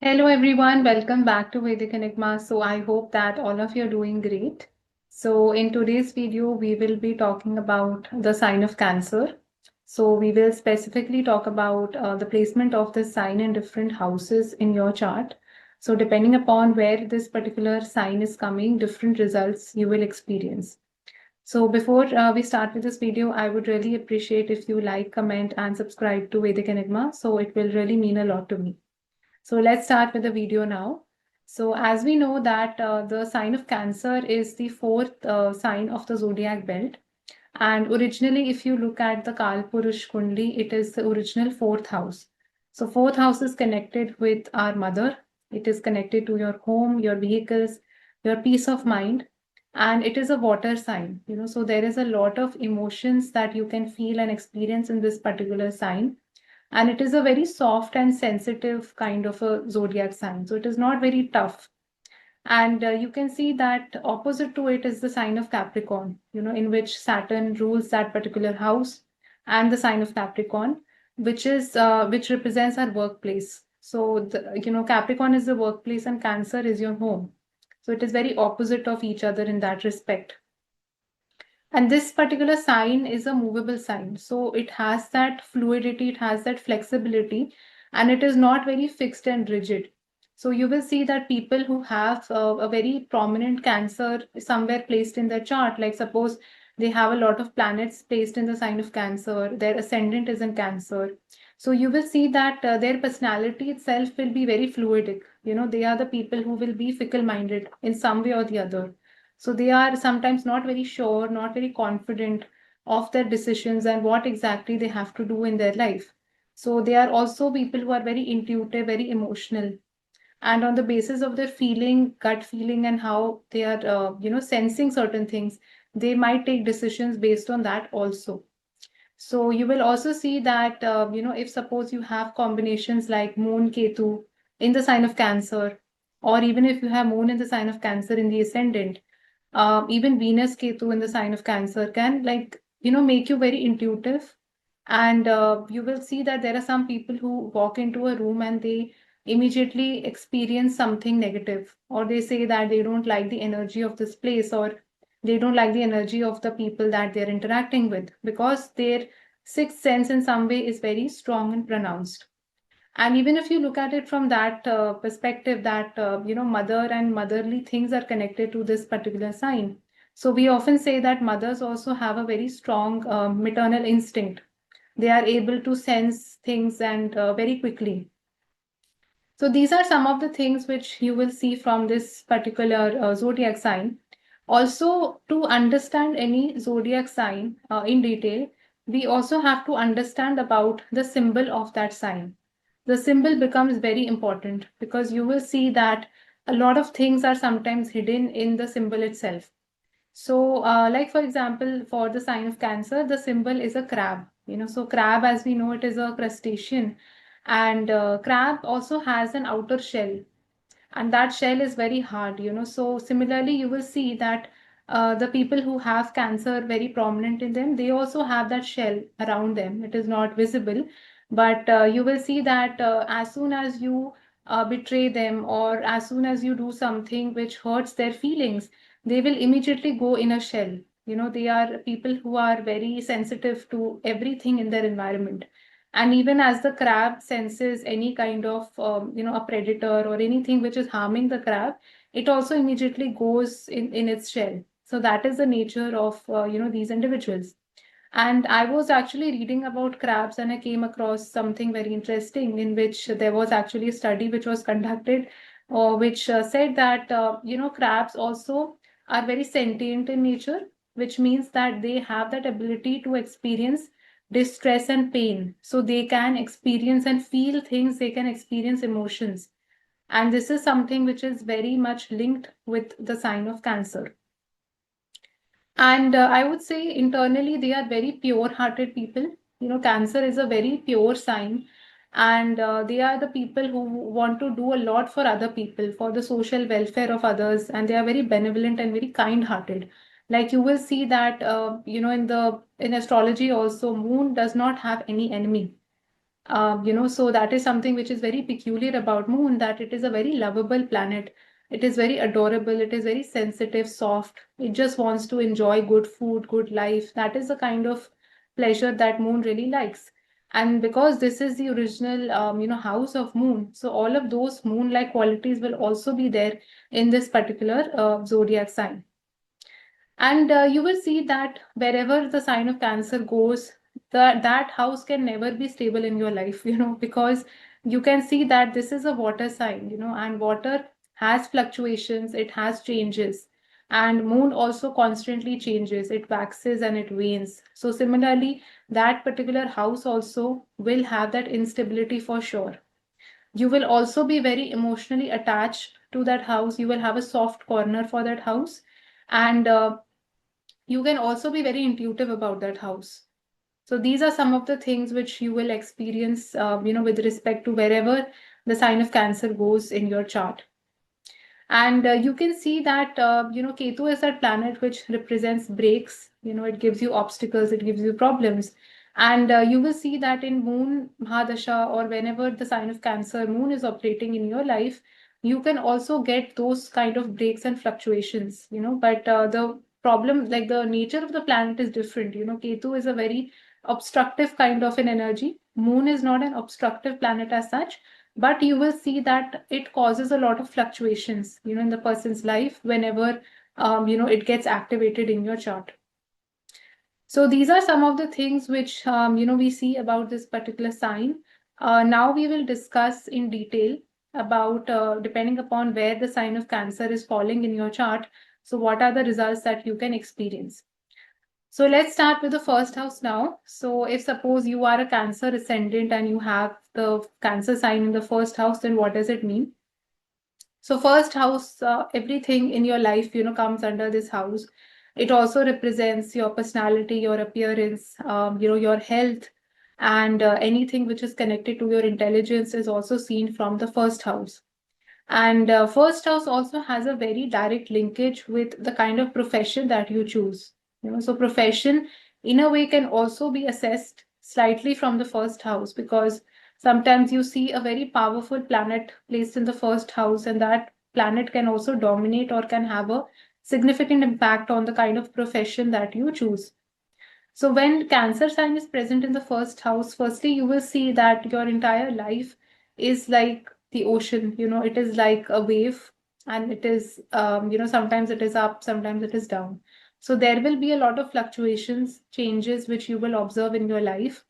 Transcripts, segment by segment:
Hello everyone, welcome back to Vedic Enigma. So I hope that all of you are doing great. So in today's video, we will be talking about the sign of Cancer. So we will specifically talk about the placement of this sign in different houses in your chart. So depending upon where this particular sign is coming, different results you will experience. So before we start with this video, I would really appreciate if you like, comment and subscribe to Vedic Enigma. So it will really mean a lot to me. So let's start with the video now. So as we know that the sign of Cancer is the fourth sign of the zodiac belt. And originally, if you look at the Kalpurush Kundli, it is the original fourth house. So fourth house is connected with our mother. It is connected to your home, your vehicles, your peace of mind. And it is a water sign, so there is a lot of emotions that you can feel and experience in this particular sign, and it is a very soft and sensitive kind of a zodiac sign, so it is not very tough. And you can see that opposite to it is the sign of Capricorn, in which Saturn rules that particular house, and the sign of Capricorn, which represents our workplace. So Capricorn is the workplace and Cancer is your home, so it is very opposite of each other in that respect. And this particular sign is a movable sign. So it has that fluidity, it has that flexibility, and it is not very fixed and rigid. So you will see that people who have a very prominent Cancer somewhere placed in their chart, like suppose they have a lot of planets placed in the sign of Cancer, their ascendant is in Cancer. So you will see that their personality itself will be very fluidic. They are the people who will be fickle minded in some way or the other, so they are sometimes not very sure, not very confident of their decisions and what exactly they have to do in their life. So they are also people who are very intuitive, very emotional. And on the basis of their feeling, gut feeling, and how they are, sensing certain things, they might take decisions based on that also. So you will also see that, if suppose you have combinations like Moon Ketu in the sign of Cancer, or even if you have Moon in the sign of Cancer in the ascendant, even Venus Ketu in the sign of Cancer can, make you very intuitive. And you will see that there are some people who walk into a room and they immediately experience something negative, or they say that they don't like the energy of this place, or they don't like the energy of the people that they're interacting with, because their sixth sense in some way is very strong and pronounced. And even if you look at it from that perspective, that mother and motherly things are connected to this particular sign. So we often say that mothers also have a very strong maternal instinct. They are able to sense things and very quickly. So these are some of the things which you will see from this particular zodiac sign. Also, to understand any zodiac sign in detail, we also have to understand about the symbol of that sign. The symbol becomes very important because you will see that a lot of things are sometimes hidden in the symbol itself. So, like for example, for the sign of Cancer, the symbol is a crab. So crab, as we know, it is a crustacean, and crab also has an outer shell, and that shell is very hard. So similarly, you will see that the people who have Cancer very prominent in them, they also have that shell around them. It is not visible, but you will see that as soon as you betray them, or as soon as you do something which hurts their feelings, they will immediately go in a shell. They are people who are very sensitive to everything in their environment. And even as the crab senses any kind of a predator or anything which is harming the crab, it also immediately goes in its shell. So that is the nature of these individuals. And I was actually reading about crabs, and I came across something very interesting, in which there was actually a study which was conducted, which said that crabs also are very sentient in nature, which means that they have that ability to experience distress and pain. So they can experience and feel things, they can experience emotions. And this is something which is very much linked with the sign of Cancer. And I would say internally, they are very pure hearted people. Cancer is a very pure sign. And they are the people who want to do a lot for other people, for the social welfare of others. And they are very benevolent and very kind hearted. Like you will see that, in astrology also, moon does not have any enemy. So that is something which is very peculiar about moon, that it is a very lovable planet. It is very adorable. It is very sensitive, soft. It just wants to enjoy good food, good life. That is the kind of pleasure that moon really likes. And because this is the original, house of moon, so all of those moon-like qualities will also be there in this particular zodiac sign. And you will see that wherever the sign of Cancer goes, that house can never be stable in your life, because you can see that this is a water sign, and water has fluctuations, it has changes. And moon also constantly changes, it waxes and it wanes. So similarly, that particular house also will have that instability for sure. You will also be very emotionally attached to that house. You will have a soft corner for that house. And you can also be very intuitive about that house. So these are some of the things which you will experience, with respect to wherever the sign of Cancer goes in your chart. And you can see that, Ketu is that planet which represents breaks. It gives you obstacles, it gives you problems. And you will see that in Moon Mahadasha, or whenever the sign of Cancer Moon is operating in your life, you can also get those kind of breaks and fluctuations, but the problem, like the nature of the planet is different. Ketu is a very obstructive kind of an energy. Moon is not an obstructive planet as such, but you will see that it causes a lot of fluctuations, in the person's life whenever, it gets activated in your chart. So these are some of the things which, we see about this particular sign. Now we will discuss in detail about, depending upon where the sign of Cancer is falling in your chart, so what are the results that you can experience. So let's start with the first house now. So if suppose you are a Cancer ascendant and you have the Cancer sign in the first house, then what does it mean? So first house, everything in your life, comes under this house. It also represents your personality, your appearance, your health, and anything which is connected to your intelligence is also seen from the first house. And first house also has a very direct linkage with the kind of profession that you choose. So profession in a way can also be assessed slightly from the first house, because sometimes you see a very powerful planet placed in the first house, and that planet can also dominate or can have a significant impact on the kind of profession that you choose. So when Cancer sign is present in the first house, firstly, you will see that your entire life is like the ocean. It is like a wave, and it is, sometimes it is up, sometimes it is down. So there will be a lot of fluctuations, changes, which you will observe in your life,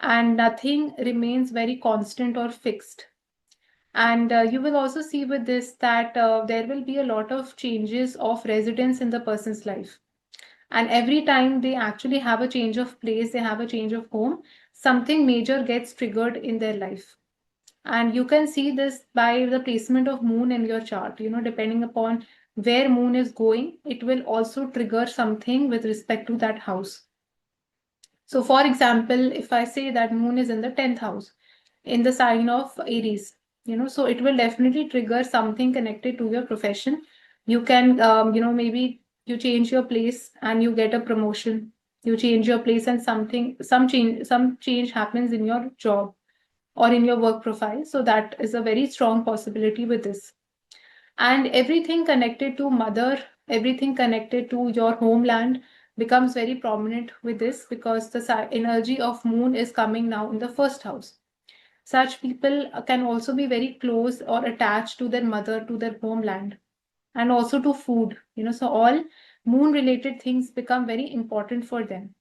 and nothing remains very constant or fixed. And you will also see with this that there will be a lot of changes of residence in the person's life. And every time they actually have a change of place, they have a change of home, something major gets triggered in their life. And you can see this by the placement of moon in your chart. Depending upon where moon is going, it will also trigger something with respect to that house. So for example, if I say that moon is in the 10th house, in the sign of Aries, so it will definitely trigger something connected to your profession. You can, maybe you change your place and you get a promotion. You change your place and some change happens in your job or in your work profile. So that is a very strong possibility with this. And everything connected to mother, everything connected to your homeland becomes very prominent with this, because the energy of moon is coming now in the first house. Such people can also be very close or attached to their mother, to their homeland, and also to food. So all moon related things become very important for them.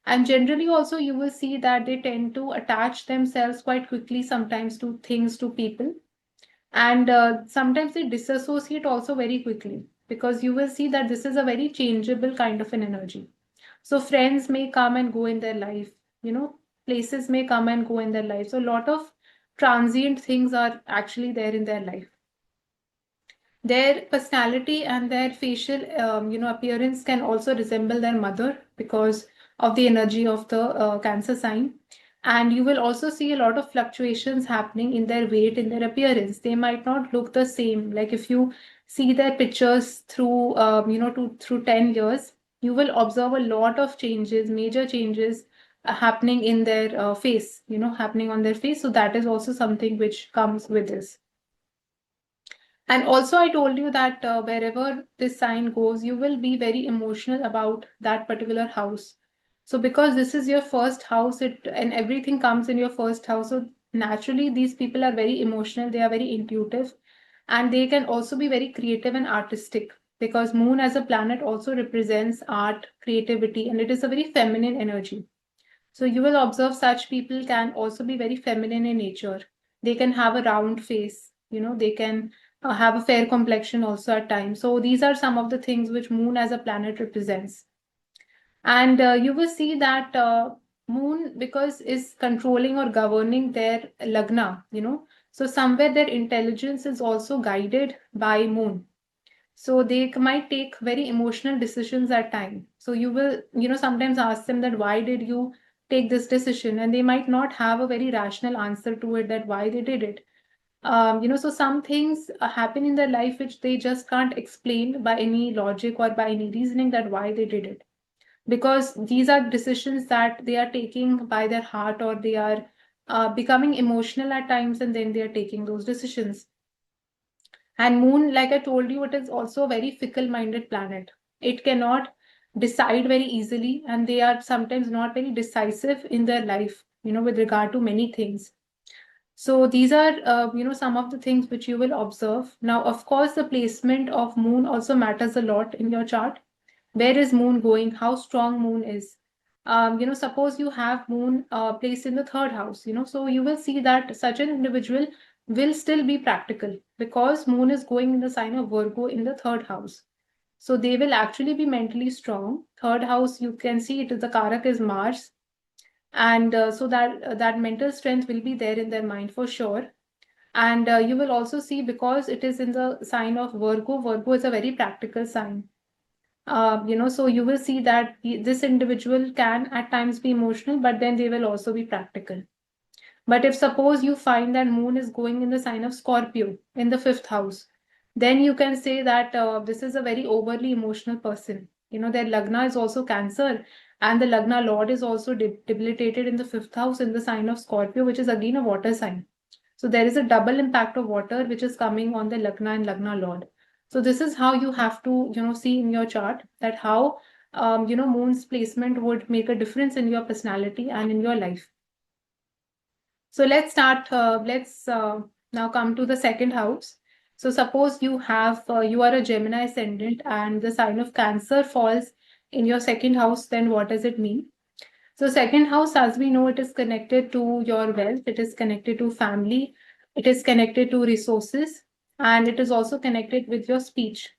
And generally also you will see that they tend to attach themselves quite quickly sometimes to things, to people. And sometimes they disassociate also very quickly, because you will see that this is a very changeable kind of an energy. So friends may come and go in their life, places may come and go in their life. So a lot of transient things are actually there in their life. Their personality and their facial, appearance can also resemble their mother because of the energy of the Cancer sign. And you will also see a lot of fluctuations happening in their weight, in their appearance. They might not look the same. Like if you see their pictures through, through 10 years, you will observe a lot of changes, major changes, happening in their face, happening on their face. So that is also something which comes with this. And also, I told you that wherever this sign goes, you will be very emotional about that particular house. So because this is your first house, and everything comes in your first house, so naturally these people are very emotional, they are very intuitive, and they can also be very creative and artistic, because Moon as a planet also represents art, creativity, and it is a very feminine energy. So you will observe such people can also be very feminine in nature. They can have a round face, they can have a fair complexion also at times. So these are some of the things which Moon as a planet represents. And you will see that Moon, because is controlling or governing their lagna, so somewhere their intelligence is also guided by Moon. So they might take very emotional decisions at time. So you will, sometimes ask them that why did you take this decision, and they might not have a very rational answer to it, that why they did it. So some things happen in their life which they just can't explain by any logic or by any reasoning, that why they did it, because these are decisions that they are taking by their heart, or they are becoming emotional at times, and then they are taking those decisions. And Moon, like I told you, it is also a very fickle-minded planet. It cannot decide very easily, and they are sometimes not very decisive in their life, with regard to many things. So these are, some of the things which you will observe. Now, of course, the placement of Moon also matters a lot in your chart. Where is Moon going? How strong Moon is? Suppose you have Moon placed in the third house, so you will see that such an individual will still be practical, because Moon is going in the sign of Virgo in the third house. So they will actually be mentally strong. Third house, you can see it is the Karak is Mars, and so that mental strength will be there in their mind for sure. And you will also see, because it is in the sign of Virgo. Virgo is a very practical sign. So you will see that this individual can at times be emotional, but then they will also be practical. But if suppose you find that Moon is going in the sign of Scorpio in the fifth house, then you can say that this is a very overly emotional person. Their Lagna is also Cancer, and the Lagna Lord is also debilitated in the fifth house in the sign of Scorpio, which is again a water sign. So there is a double impact of water which is coming on the Lagna and Lagna Lord. So this is how you have to, see in your chart, that how, Moon's placement would make a difference in your personality and in your life. So let's start. Let's now come to the second house. So suppose you are a Gemini ascendant and the sign of Cancer falls in your second house, then what does it mean? So second house, as we know, it is connected to your wealth, it is connected to family, it is connected to resources, and it is also connected with your speech.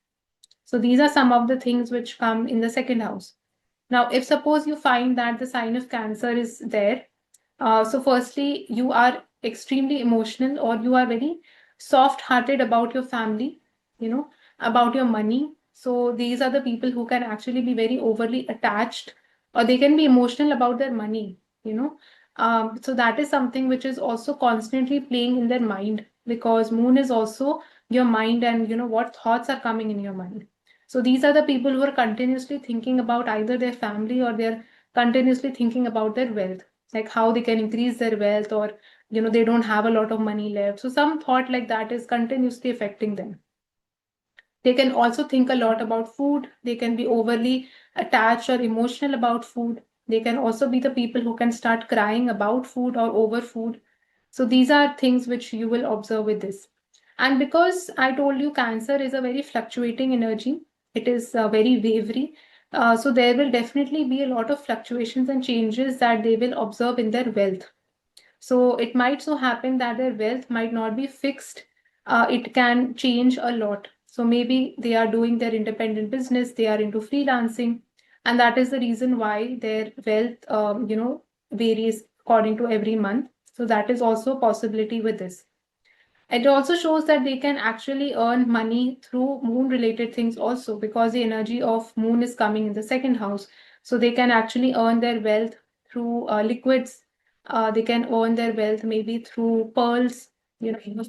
So these are some of the things which come in the second house. Now, if suppose you find that the sign of Cancer is there, so firstly, you are extremely emotional, or you are very soft-hearted about your family, about your money. So these are the people who can actually be very overly attached, or they can be emotional about their money, So that is something which is also constantly playing in their mind, because Moon is also your mind, and what thoughts are coming in your mind. So these are the people who are continuously thinking about either their family, or they're continuously thinking about their wealth, like how they can increase their wealth, or they don't have a lot of money left. So some thought like that is continuously affecting them. They can also think a lot about food. They can be overly attached or emotional about food. They can also be the people who can start crying about food or over food. So these are things which you will observe with this. And because I told you Cancer is a very fluctuating energy, it is very wavery. So there will definitely be a lot of fluctuations and changes that they will observe in their wealth. So it might so happen that their wealth might not be fixed. It can change a lot. So maybe they are doing their independent business, they are into freelancing, and that is the reason why their wealth, varies according to every month. So that is also a possibility with this. It also shows that they can actually earn money through moon related things also, because the energy of moon is coming in the second house. So they can actually earn their wealth through liquids. They can earn their wealth maybe through pearls.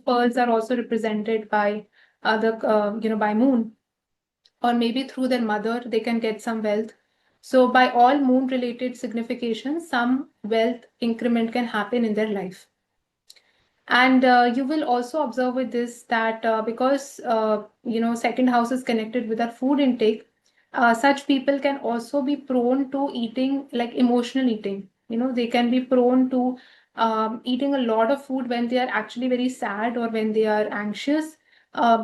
Pearls are also represented by by moon, or maybe through their mother they can get some wealth. So by all moon related significations, some wealth increment can happen in their life. And you will also observe with this that because second house is connected with our food intake, such people can also be prone to eating like emotional eating. They can be prone to eating a lot of food when they are actually very sad or when they are anxious.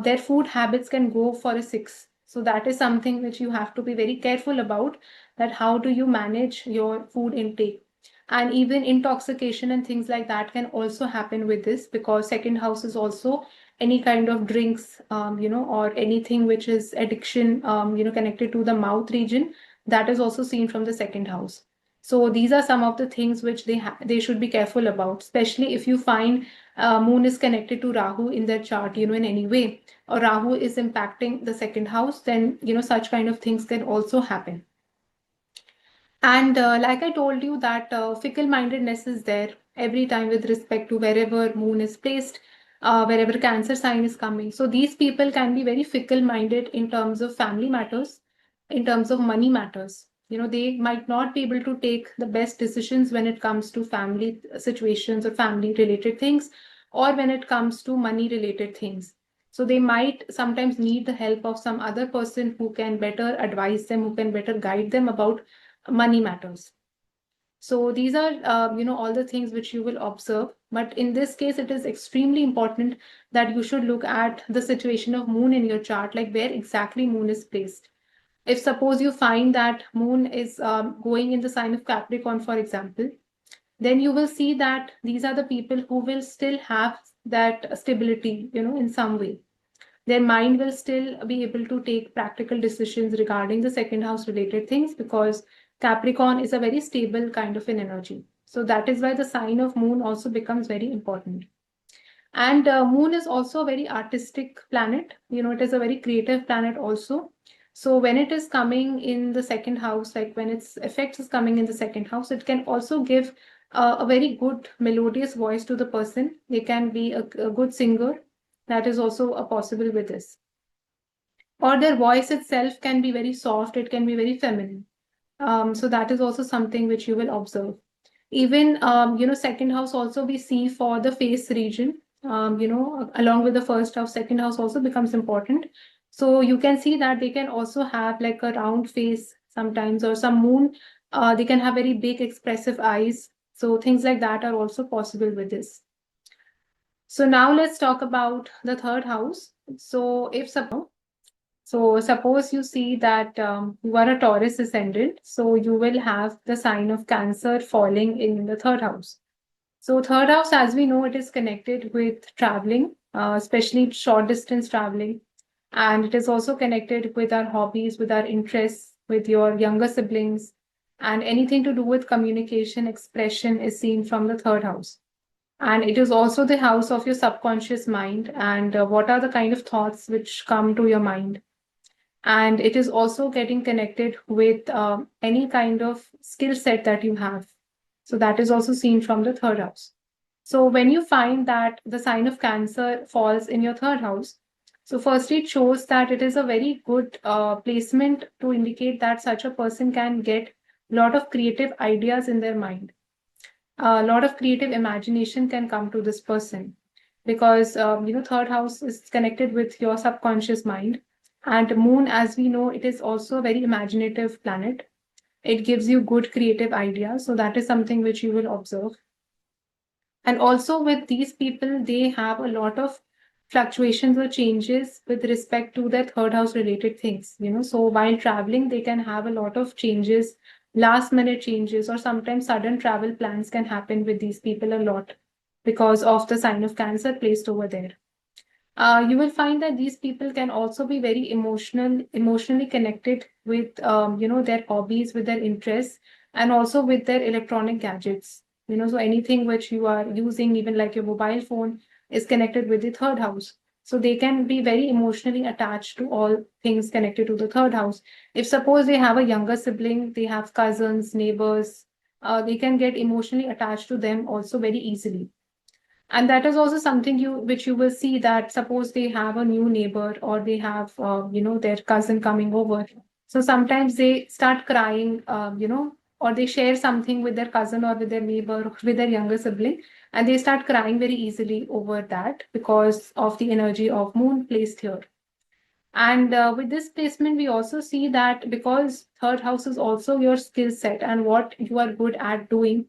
Their food habits can go for a six. So that is something which you have to be very careful about, that how do you manage your food intake. And even intoxication and things like that can also happen with this, because second house is also any kind of drinks, or anything which is addiction, connected to the mouth region, that is also seen from the second house. So these are some of the things which they should be careful about, especially if you find moon is connected to Rahu in their chart, in any way, or Rahu is impacting the second house, then such kind of things can also happen. And like I told you that fickle-mindedness is there every time with respect to wherever moon is placed, wherever Cancer sign is coming. So these people can be very fickle-minded in terms of family matters, in terms of money matters. They might not be able to take the best decisions when it comes to family situations or family-related things, or when it comes to money-related things. So they might sometimes need the help of some other person who can better advise them, who can better guide them about money matters. So these are, all the things which you will observe. But in this case, it is extremely important that you should look at the situation of moon in your chart, like where exactly moon is placed. If suppose you find that moon is going in the sign of Capricorn, for example, then you will see that these are the people who will still have that stability, in some way. Their mind will still be able to take practical decisions regarding the second house related things, because Capricorn is a very stable kind of an energy. So that is why the sign of moon also becomes very important. And moon is also a very artistic planet. It is a very creative planet also. So when it is coming in the second house, like when its effects is coming in the second house, it can also give a very good melodious voice to the person. They can be a good singer. That is also a possible with this. Or their voice itself can be very soft. It can be very feminine. So that is also something which you will observe. Even, second house also we see for the face region, along with the first house, second house also becomes important. So you can see that they can also have like a round face sometimes, or some moon, they can have very big expressive eyes. So things like that are also possible with this. So now let's talk about the third house. So suppose you see that you are a Taurus ascendant, so you will have the sign of Cancer falling in the third house. So third house, as we know, it is connected with traveling, especially short distance traveling. And it is also connected with our hobbies, with our interests, with your younger siblings, and anything to do with communication, expression is seen from the third house. And it is also the house of your subconscious mind, and what are the kind of thoughts which come to your mind. And it is also getting connected with any kind of skill set that you have. So that is also seen from the third house. So when you find that the sign of Cancer falls in your third house, so firstly it shows that it is a very good placement to indicate that such a person can get a lot of creative ideas in their mind. A lot of creative imagination can come to this person, because third house is connected with your subconscious mind. And moon, as we know, it is also a very imaginative planet. It gives you good creative ideas, so that is something which you will observe. And also with these people, they have a lot of fluctuations or changes with respect to their third house related things. So while traveling, they can have a lot of changes, last minute changes, or sometimes sudden travel plans can happen with these people a lot, because of the sign of Cancer placed over there. You will find that these people can also be very emotionally connected with, their hobbies, with their interests, and also with their electronic gadgets. So anything which you are using, even like your mobile phone, is connected with the third house. So they can be very emotionally attached to all things connected to the third house. If suppose they have a younger sibling, they have cousins, neighbors, they can get emotionally attached to them also very easily. And that is also something which you will see, that suppose they have a new neighbor, or they have their cousin coming over, So sometimes they start crying, or they share something with their cousin or with their neighbor or with their younger sibling, and they start crying very easily over that because of the energy of moon placed here. And with this placement, we also see that because third house is also your skill set and what you are good at doing,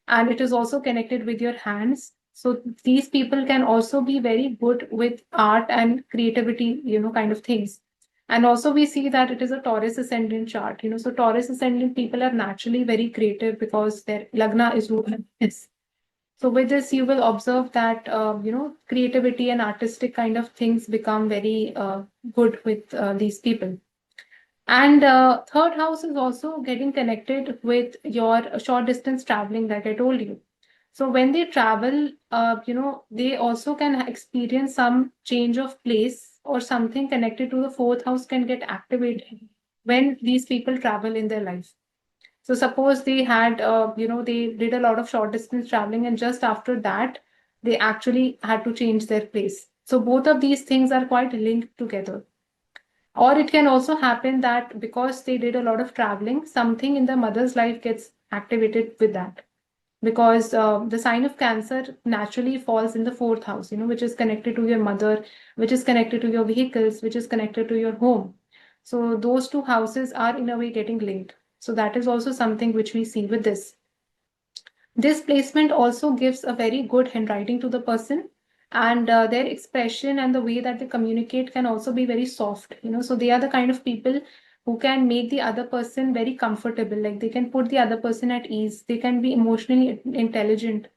and it is also connected with your hands. So these people can also be very good with art and creativity, kind of things. And also we see that it is a Taurus ascendant chart, so Taurus ascendant people are naturally very creative because their lagna is ruled by this. So with this, you will observe that creativity and artistic kind of things become very good with these people. And third house is also getting connected with your short distance traveling, like I told you. So when they travel, they also can experience some change of place or something connected to the fourth house can get activated when these people travel in their life. So suppose they had, they did a lot of short distance traveling, and just after that, they actually had to change their place. So both of these things are quite linked together. Or it can also happen that because they did a lot of traveling, something in the mother's life gets activated with that. Because the sign of Cancer naturally falls in the fourth house, which is connected to your mother, which is connected to your vehicles, which is connected to your home. So those two houses are in a way getting linked. So that is also something which we see with this. This placement also gives a very good handwriting to the person, and their expression and the way that they communicate can also be very soft. So they are the kind of people who can make the other person very comfortable. Like they can put the other person at ease. They can be emotionally intelligent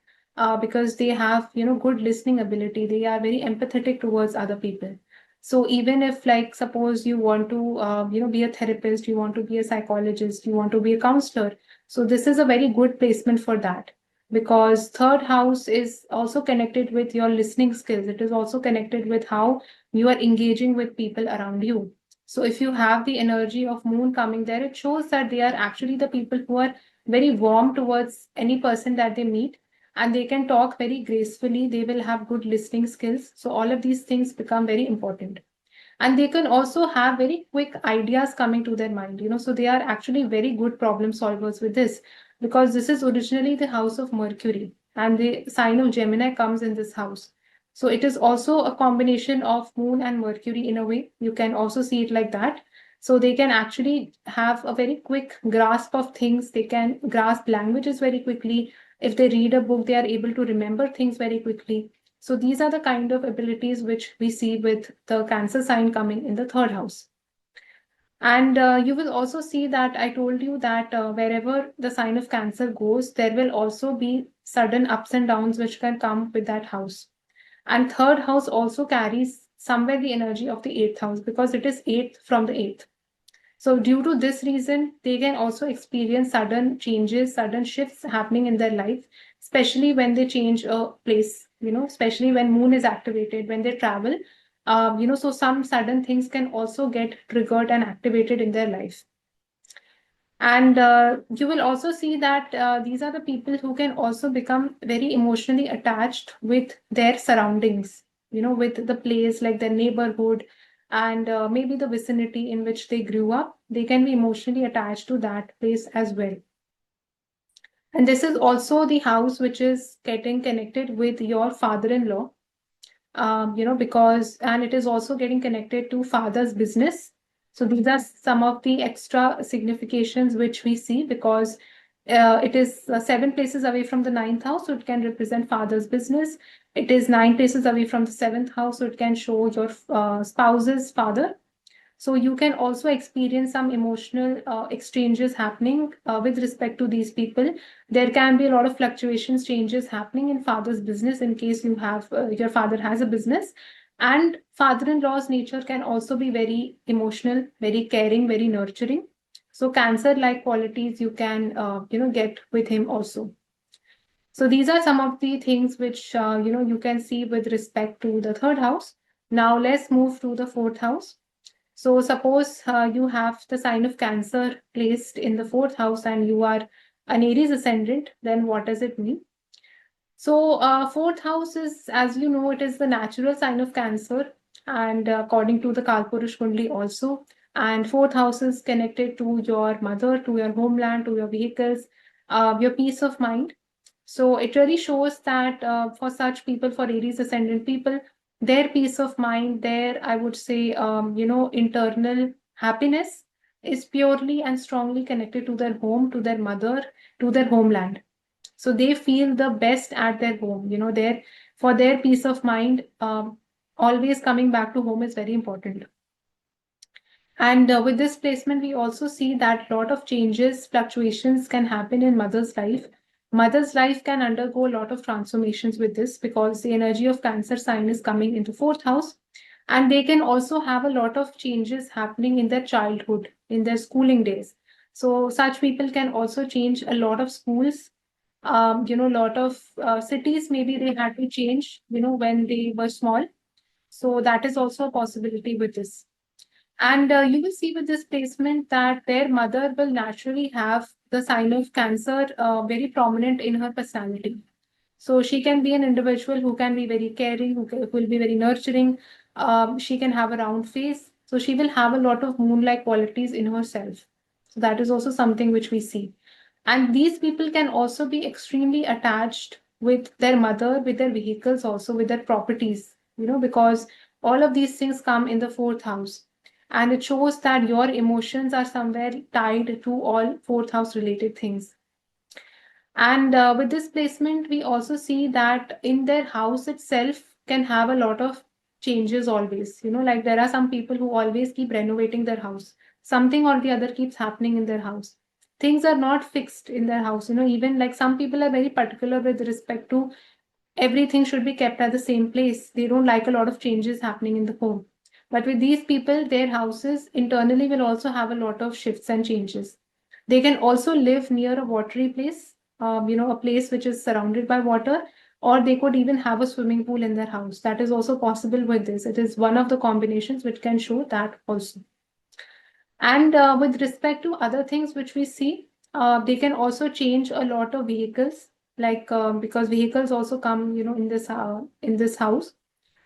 because they have good listening ability. They are very empathetic towards other people. So even if, like, suppose you want to be a therapist, you want to be a psychologist, you want to be a counselor, so this is a very good placement for that, because third house is also connected with your listening skills. It is also connected with how you are engaging with people around you. So if you have the energy of moon coming there, it shows that they are actually the people who are very warm towards any person that they meet, and they can talk very gracefully. They will have good listening skills. So all of these things become very important, and they can also have very quick ideas coming to their mind, so they are actually very good problem solvers with this, because this is originally the house of Mercury, and the sign of Gemini comes in this house. So it is also a combination of moon and Mercury. In a way, you can also see it like that. So they can actually have a very quick grasp of things. They can grasp languages very quickly. If they read a book, they are able to remember things very quickly. So these are the kind of abilities which we see with the Cancer sign coming in the third house. And you will also see that I told you that wherever the sign of Cancer goes, there will also be sudden ups and downs which can come with that house. And third house also carries somewhere the energy of the eighth house, because it is eighth from the eighth. So due to this reason, they can also experience sudden changes, sudden shifts happening in their life, especially when they change a place, especially when moon is activated, when they travel. So some sudden things can also get triggered and activated in their life. And you will also see that these are the people who can also become very emotionally attached with their surroundings, with the place, like their neighborhood, and maybe the vicinity in which they grew up. They can be emotionally attached to that place as well. And this is also the house which is getting connected with your father-in-law, because, and it is also getting connected to father's business. So these are some of the extra significations which we see, because it is 7 places away from the ninth house, so it can represent father's business. It is 9 places away from the seventh house, so it can show your spouse's father. So you can also experience some emotional exchanges happening with respect to these people. There can be a lot of fluctuations, changes happening in father's business in case you have your father has a business. And father-in-law's nature can also be very emotional, very caring, very nurturing. So Cancer-like qualities you can get with him also. So these are some of the things which you can see with respect to the third house. Now let's move to the fourth house. So suppose you have the sign of Cancer placed in the fourth house and you are an Aries ascendant, then what does it mean? So fourth house is, as you know, it is the natural sign of Cancer, and according to the Kalpurush Kundali also. And fourth house is connected to your mother, to your homeland, to your vehicles, your peace of mind. So it really shows that for such people, for Aries Ascendant people, their peace of mind, their, I would say, internal happiness is purely and strongly connected to their home, to their mother, to their homeland. So they feel the best at their home. Their for their peace of mind, always coming back to home is very important. And with this placement, we also see that a lot of changes, fluctuations can happen in mother's life. Mother's life can undergo a lot of transformations with this because the energy of Cancer sign is coming into fourth house. And they can also have a lot of changes happening in their childhood, in their schooling days. So such people can also change a lot of schools. A lot of cities, maybe they had to change, when they were small. So that is also a possibility with this. And you will see with this placement that their mother will naturally have the sign of Cancer very prominent in her personality. So she can be an individual who can be very caring, who will be very nurturing. She can have a round face. So she will have a lot of moon-like qualities in herself. So that is also something which we see. And these people can also be extremely attached with their mother, with their vehicles, also with their properties, because all of these things come in the fourth house. And it shows that your emotions are somewhere tied to all fourth house related things. And with this placement, we also see that in their house itself can have a lot of changes always. Like there are some people who always keep renovating their house. Something or the other keeps happening in their house. Things are not fixed in their house. Even like some people are very particular with respect to everything should be kept at the same place. They don't like a lot of changes happening in the home. But with these people, their houses internally will also have a lot of shifts and changes. They can also live near a watery place, a place which is surrounded by water, or they could even have a swimming pool in their house. That is also possible with this. It is one of the combinations which can show that also. And with respect to other things which we see, they can also change a lot of vehicles, like because vehicles also come, in this house.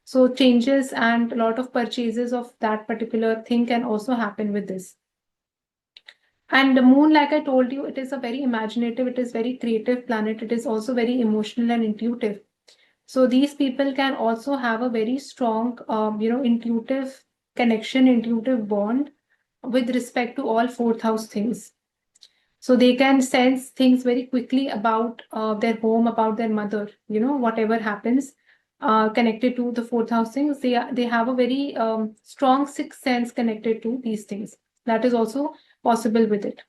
So changes and a lot of purchases of that particular thing can also happen with this. And the moon, like I told you, it is a very imaginative, it is very creative planet. It is also very emotional and intuitive. So these people can also have a very strong, intuitive connection, intuitive bond with respect to all fourth house things. So they can sense things very quickly about their home, about their mother, whatever happens connected to the fourth house things. They have a very strong sixth sense connected to these things. That is also possible with it.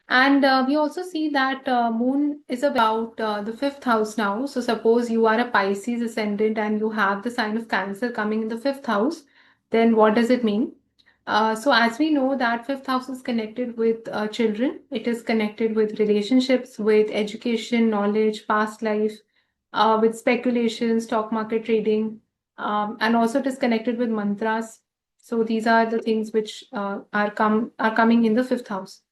And we also see that Moon is about the fifth house now. So suppose you are a Pisces ascendant and you have the sign of Cancer coming in the fifth house, then what does it mean? So as we know that fifth house is connected with children. It is connected with relationships, with education, knowledge, past life, with speculation, stock market trading, and also it is connected with mantras. So these are the things which are coming in the fifth house.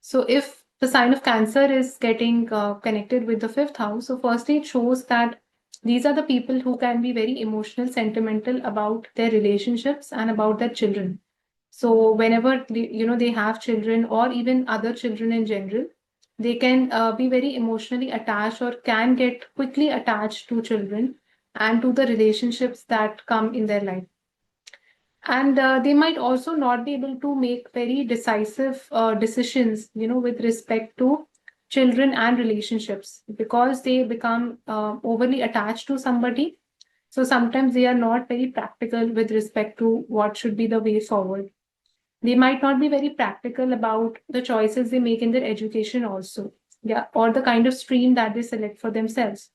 So if the sign of Cancer is getting connected with the fifth house, so firstly it shows that these are the people who can be very emotional, sentimental about their relationships and about their children. So whenever they have children or even other children in general, they can be very emotionally attached or can get quickly attached to children and to the relationships that come in their life. And they might also not be able to make very decisive decisions, with respect to children and relationships because they become overly attached to somebody. So sometimes they are not very practical with respect to what should be the way forward. They might not be very practical about the choices they make in their education also, yeah, or the kind of stream that they select for themselves.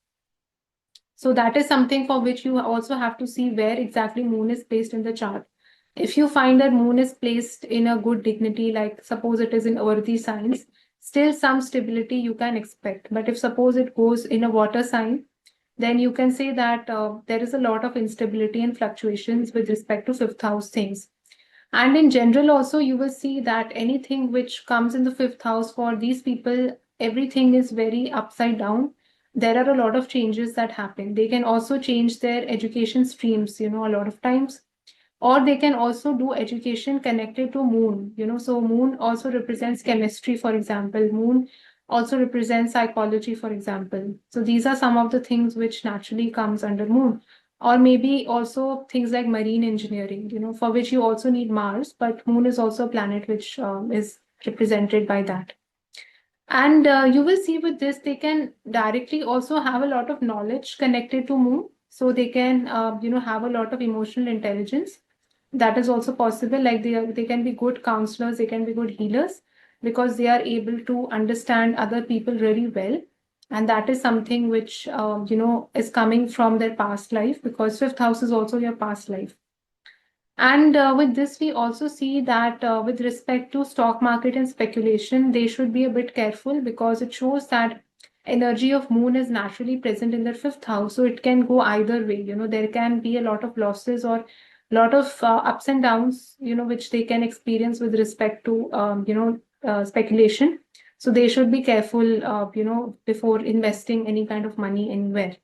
So that is something for which you also have to see where exactly Moon is placed in the chart. If you find that Moon is placed in a good dignity, like suppose it is in earthy signs, still some stability you can expect. But if suppose it goes in a water sign, then you can say that there is a lot of instability and fluctuations with respect to fifth house things. And in general, also, you will see that anything which comes in the fifth house for these people, everything is very upside down. There are a lot of changes that happen. They can also change their education streams, a lot of times. or they can also do education connected to moon. So moon also represents chemistry, for example. Moon also represents psychology, for example. So these are some of the things which naturally comes under moon. Or maybe also things like marine engineering, for which you also need Mars, but moon is also a planet which is represented by that. And you will see with this, they can directly also have a lot of knowledge connected to moon. So they can, have a lot of emotional intelligence. That is also possible. Like they can be good counselors, they can be good healers, because they are able to understand other people really well. And that is something which, is coming from their past life, because fifth house is also your past life. And with this, we also see that with respect to stock market and speculation, they should be a bit careful, because it shows that energy of moon is naturally present in their fifth house. So it can go either way. There can be a lot of losses or a lot of ups and downs, which they can experience with respect to, speculation. So they should be careful, before investing any kind of money anywhere.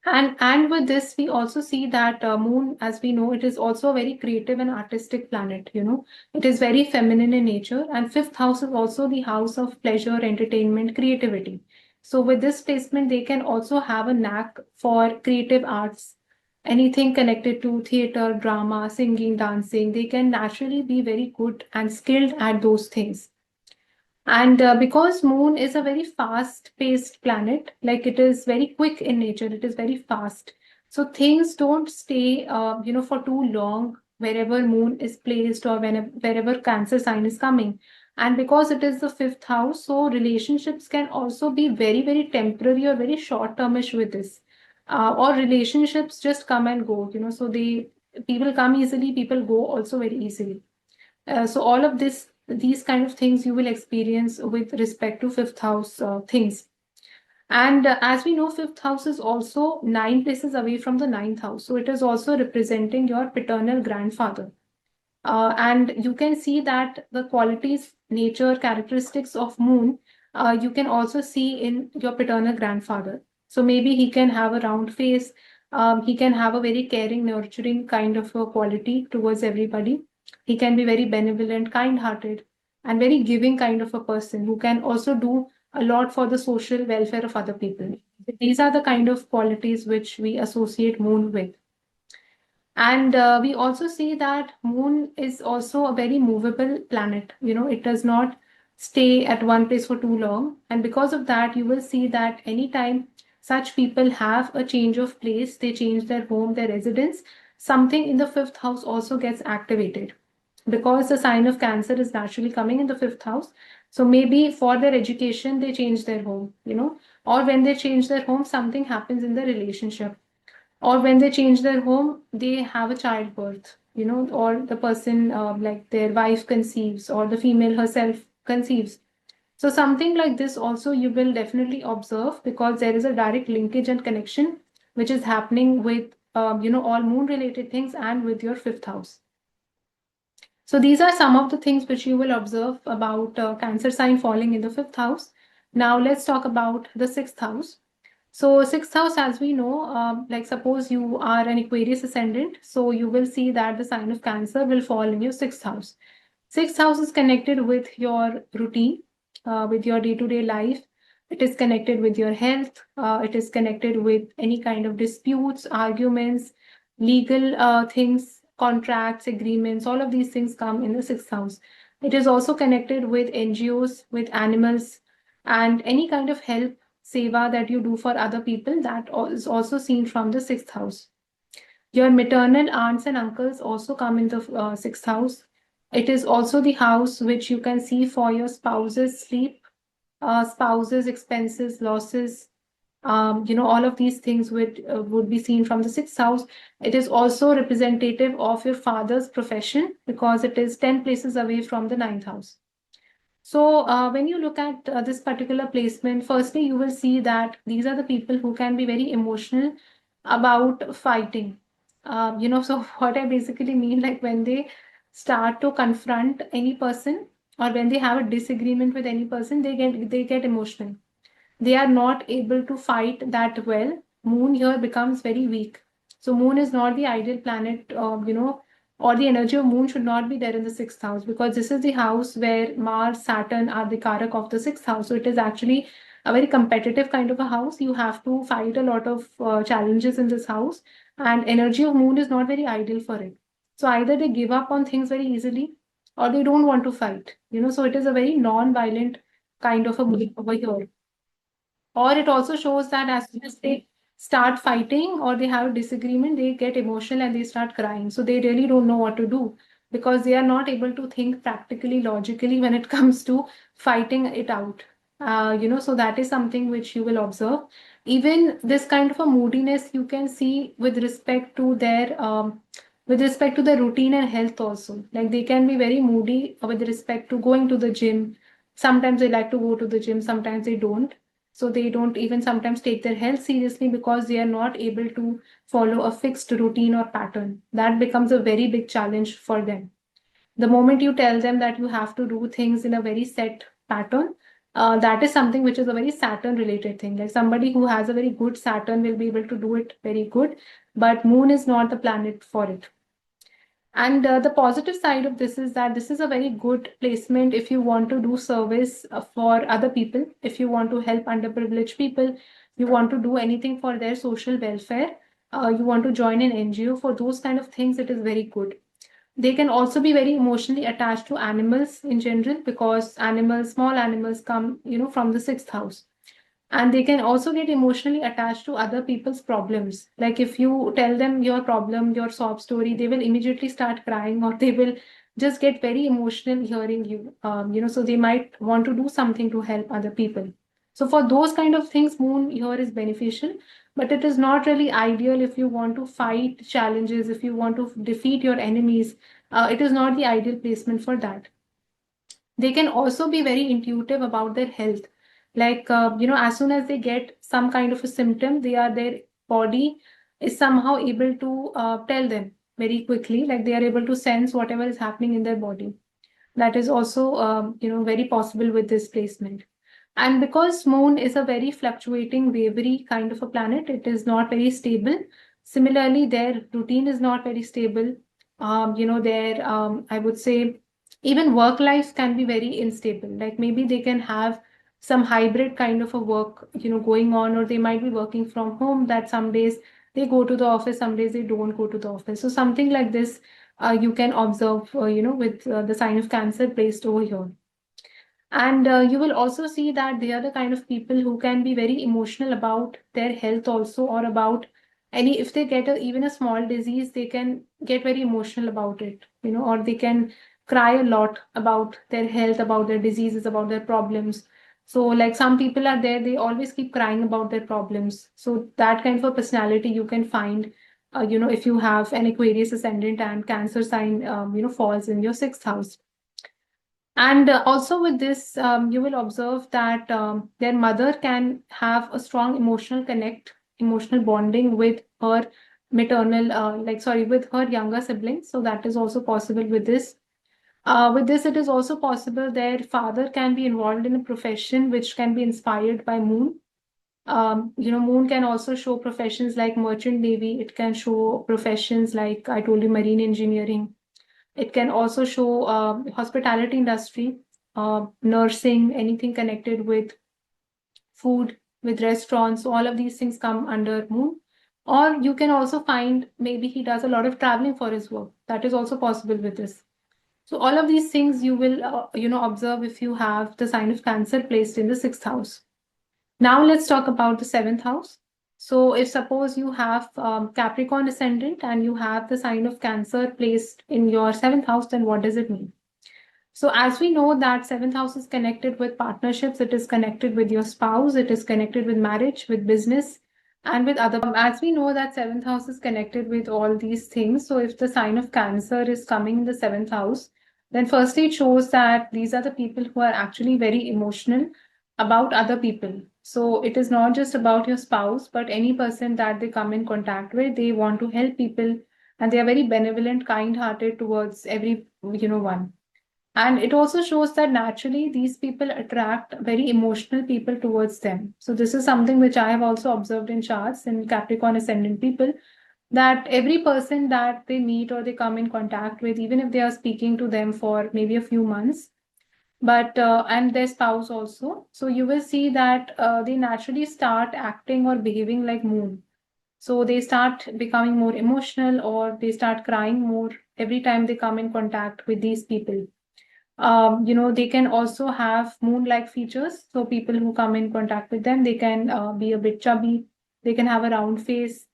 And with this, we also see that Moon, as we know, it is also a very creative and artistic planet. It is very feminine in nature, and fifth house is also the house of pleasure, entertainment, creativity. So with this placement, they can also have a knack for creative arts, anything connected to theater, drama, singing, dancing. They can naturally be very good and skilled at those things. And because Moon is a very fast-paced planet, like it is very quick in nature, it is very fast. So things don't stay, for too long wherever Moon is placed, or wherever Cancer sign is coming. And because it is the fifth house, so relationships can also be very, very temporary or very short-termish with this. Or relationships just come and go, so people come easily, people go also very easily. So all of these kind of things you will experience with respect to fifth house things. And as we know, fifth house is also 9 places away from the ninth house. So it is also representing your paternal grandfather. And you can see that the qualities, nature, characteristics of moon, you can also see in your paternal grandfather. So maybe he can have a round face. He can have a very caring, nurturing kind of a quality towards everybody. He can be very benevolent, kind-hearted, and very giving kind of a person who can also do a lot for the social welfare of other people. These are the kind of qualities which we associate moon with. And we also see that Moon is also a very movable planet. It does not stay at one place for too long. And because of that, you will see that anytime such people have a change of place, they change their home, their residence, something in the fifth house also gets activated. Because the sign of Cancer is naturally coming in the fifth house. So maybe for their education, they change their home, or when they change their home, something happens in the relationship, or when they change their home, they have a childbirth, or the person, like their wife conceives, or the female herself conceives. So something like this also you will definitely observe, because there is a direct linkage and connection which is happening with, all moon related things and with your fifth house. So these are some of the things which you will observe about Cancer sign falling in the fifth house. Now let's talk about the sixth house. So sixth house, as we know, like suppose you are an Aquarius ascendant, so you will see that the sign of Cancer will fall in your sixth house. Sixth house is connected with your routine, with your day-to-day life. It is connected with your health. It is connected with any kind of disputes, arguments, legal things, contracts, agreements. All of these things come in the sixth house. It is also connected with NGOs, with animals, and any kind of help, seva that you do for other people, that is also seen from the sixth house. Your maternal aunts and uncles also come in the sixth house. It is also the house which you can see for your spouse's sleep, spouse's expenses, losses. All of these things would be seen from the sixth house. It is also representative of your father's profession, because it is 10 places away from the ninth house. So when you look at this particular placement, firstly, you will see that these are the people who can be very emotional about fighting. So what I basically mean, like when they start to confront any person, or when they have a disagreement with any person, they get emotional. They are not able to fight that well. Moon here becomes very weak. So moon is not the ideal planet, or the energy of moon should not be there in the sixth house, because this is the house where Mars, Saturn are the karak of the sixth house. So it is actually a very competitive kind of a house. You have to fight a lot of challenges in this house, and energy of moon is not very ideal for it. So either they give up on things very easily, or they don't want to fight. So it is a very non-violent kind of a moon over here. Or it also shows that as soon as they start fighting or they have a disagreement, they get emotional and they start crying. So they really don't know what to do, because they are not able to think practically, logically when it comes to fighting it out. So that is something which you will observe. Even this kind of a moodiness you can see with respect to the routine and health also. Like they can be very moody with respect to going to the gym. Sometimes they like to go to the gym, sometimes they don't. So they don't even sometimes take their health seriously because they are not able to follow a fixed routine or pattern. That becomes a very big challenge for them. The moment you tell them that you have to do things in a very set pattern, that is something which is a very Saturn related thing. Like somebody who has a very good Saturn will be able to do it very good, but Moon is not the planet for it. And the positive side of this is that this is a very good placement if you want to do service for other people, if you want to help underprivileged people, you want to do anything for their social welfare, you want to join an NGO. For those kind of things, it is very good. They can also be very emotionally attached to animals in general, because animals, small animals, come, from the sixth house. And they can also get emotionally attached to other people's problems. Like if you tell them your problem, your sob story, they will immediately start crying, or they will just get very emotional hearing you. So they might want to do something to help other people. So for those kind of things, Moon here is beneficial, but it is not really ideal if you want to fight challenges, if you want to defeat your enemies. It is not the ideal placement for that. They can also be very intuitive about their health. Like, as soon as they get some kind of a symptom, their body is somehow able to tell them very quickly, like they are able to sense whatever is happening in their body. That is also, very possible with this placement. And because Moon is a very fluctuating, wavery kind of a planet, it is not very stable. Similarly, their routine is not very stable. I would say, even work life can be very unstable. Like maybe they can have some hybrid kind of a work, going on, or they might be working from home, that some days they go to the office, some days they don't go to the office. So something like this you can observe, with the sign of Cancer placed over here. And you will also see that they are the kind of people who can be very emotional about their health also, or about if they get even a small disease, they can get very emotional about it, or they can cry a lot about their health, about their diseases, about their problems. So like some people are there, they always keep crying about their problems. So that kind of a personality you can find, if you have an Aquarius ascendant and Cancer sign, falls in your sixth house. And also with this, you will observe that their mother can have a strong emotional bonding with her with her younger siblings. So that is also possible with this. With this, it is also possible their father can be involved in a profession which can be inspired by Moon. Moon can also show professions like merchant navy. It can show professions like I told you, marine engineering. It can also show hospitality industry, nursing, anything connected with food, with restaurants. So all of these things come under Moon. Or you can also find maybe he does a lot of traveling for his work. That is also possible with this. So all of these things you will, observe if you have the sign of Cancer placed in the sixth house. Now let's talk about the seventh house. So if suppose you have Capricorn Ascendant and you have the sign of Cancer placed in your seventh house, then what does it mean? So as we know that seventh house is connected with partnerships, it is connected with your spouse, it is connected with marriage, with business, and with other. As we know that seventh house is connected with all these things. So if the sign of Cancer is coming in the seventh house, then firstly it shows that these are the people who are actually very emotional about other people. So it is not just about your spouse, but any person that they come in contact with, they want to help people, and they are very benevolent, kind-hearted towards every, one. And it also shows that naturally these people attract very emotional people towards them. So this is something which I have also observed in charts in Capricorn Ascendant people. that every person that they meet or they come in contact with, even if they are speaking to them for maybe a few months, but and their spouse also, so you will see that they naturally start acting or behaving like moon. So they start becoming more emotional, or they start crying more every time they come in contact with these people. They can also have moon-like features. So people who come in contact with them, they can be a bit chubby, they can have a round face,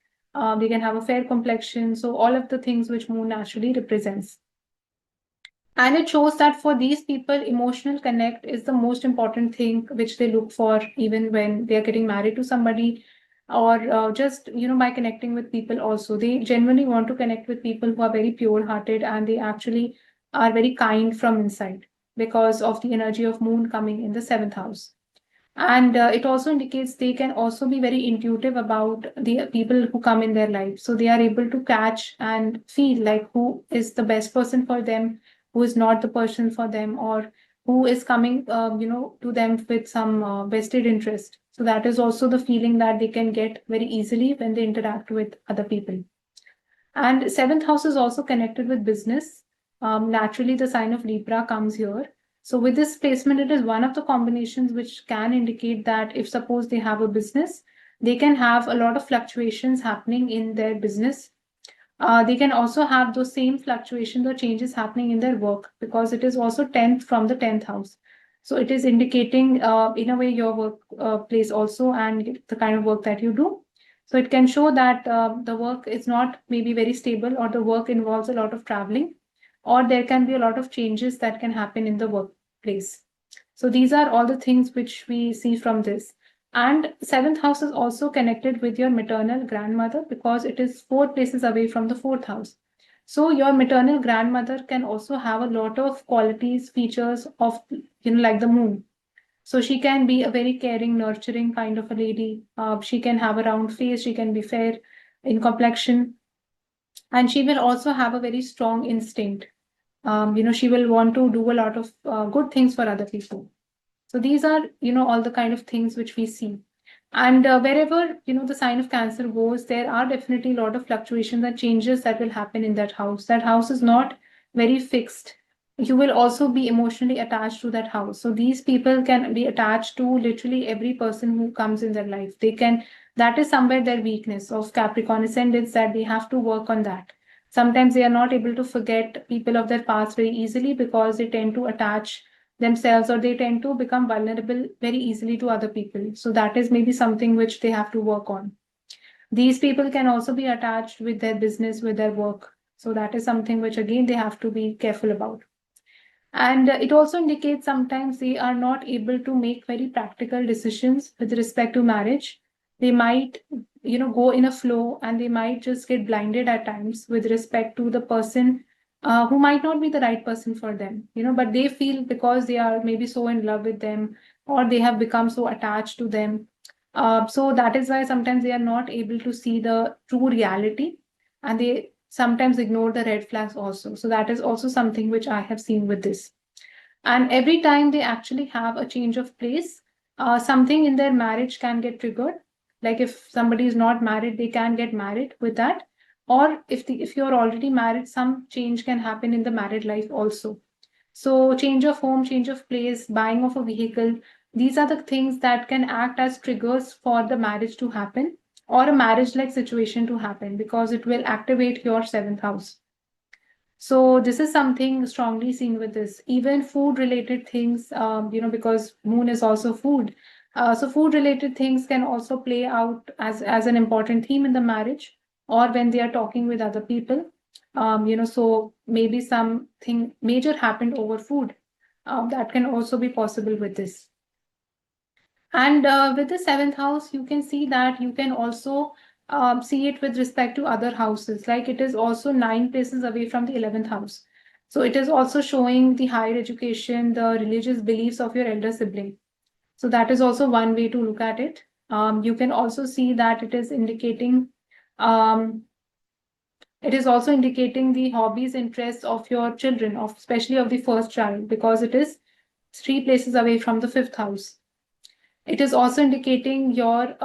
they can have a fair complexion. So all of the things which moon naturally represents. And it shows that for these people, emotional connect is the most important thing which they look for, even when they are getting married to somebody, or just, by connecting with people also. They genuinely want to connect with people who are very pure-hearted, and they actually are very kind from inside because of the energy of moon coming in the seventh house. And it also indicates they can also be very intuitive about the people who come in their life. So they are able to catch and feel like who is the best person for them, who is not the person for them, or who is coming, to them with some vested interest. So that is also the feeling that they can get very easily when they interact with other people. And seventh house is also connected with business. Naturally, the sign of Libra comes here. So with this placement, it is one of the combinations which can indicate that if suppose they have a business, they can have a lot of fluctuations happening in their business. They can also have those same fluctuations or changes happening in their work, because it is also 10th from the 10th house. So it is indicating, in a way, your work place also, and the kind of work that you do. So it can show that the work is not maybe very stable, or the work involves a lot of traveling, or there can be a lot of changes that can happen in the workplace. So these are all the things which we see from this. And seventh house is also connected with your maternal grandmother, because it is 4 places away from the fourth house. So your maternal grandmother can also have a lot of qualities, features of, like the moon. So she can be a very caring, nurturing kind of a lady. She can have a round face, she can be fair in complexion, and she will also have a very strong instinct. She will want to do a lot of good things for other people. So these are, all the kind of things which we see. And wherever, the sign of Cancer goes, there are definitely a lot of fluctuations and changes that will happen in that house. That house is not very fixed. You will also be emotionally attached to that house. So these people can be attached to literally every person who comes in their life. That is somewhere their weakness of Capricorn Ascendants, that they have to work on that. Sometimes they are not able to forget people of their past very easily, because they tend to attach themselves, or they tend to become vulnerable very easily to other people. So that is maybe something which they have to work on. These people can also be attached with their business, with their work. So that is something which again they have to be careful about. And it also indicates sometimes they are not able to make very practical decisions with respect to marriage. They might, go in a flow, and they might just get blinded at times with respect to the person who might not be the right person for them, but they feel because they are maybe so in love with them, or they have become so attached to them. So that is why sometimes they are not able to see the true reality, and they sometimes ignore the red flags also. So that is also something which I have seen with this. And every time they actually have a change of place, something in their marriage can get triggered. Like if somebody is not married, they can get married with that. Or if you're already married, some change can happen in the married life also. So change of home, change of place, buying of a vehicle, these are the things that can act as triggers for the marriage to happen, or a marriage-like situation to happen, because it will activate your seventh house. So this is something strongly seen with this. Even food-related things, because moon is also food. So food-related things can also play out as an important theme in the marriage, or when they are talking with other people. So maybe something major happened over food. That can also be possible with this. And with the seventh house, you can see that you can also see it with respect to other houses. Like it is also 9 places away from the 11th house. So it is also showing the higher education, the religious beliefs of your elder sibling. So that is also one way to look at it. You can also see that um, it is also indicating the hobbies, interests of your children, of especially of the first child, because it is 3 places away from the fifth house. It is also indicating your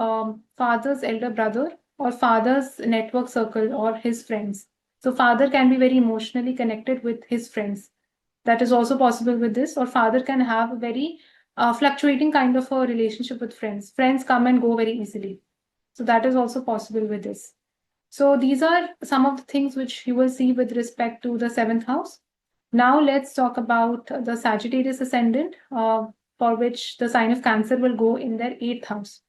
father's elder brother, or father's network circle or his friends. So father can be very emotionally connected with his friends. That is also possible with this. Or father can have a very fluctuating kind of a relationship with friends. Friends come and go very easily. So that is also possible with this. So these are some of the things which you will see with respect to the seventh house. Now let's talk about the Sagittarius Ascendant, for which the sign of Cancer will go in their eighth house.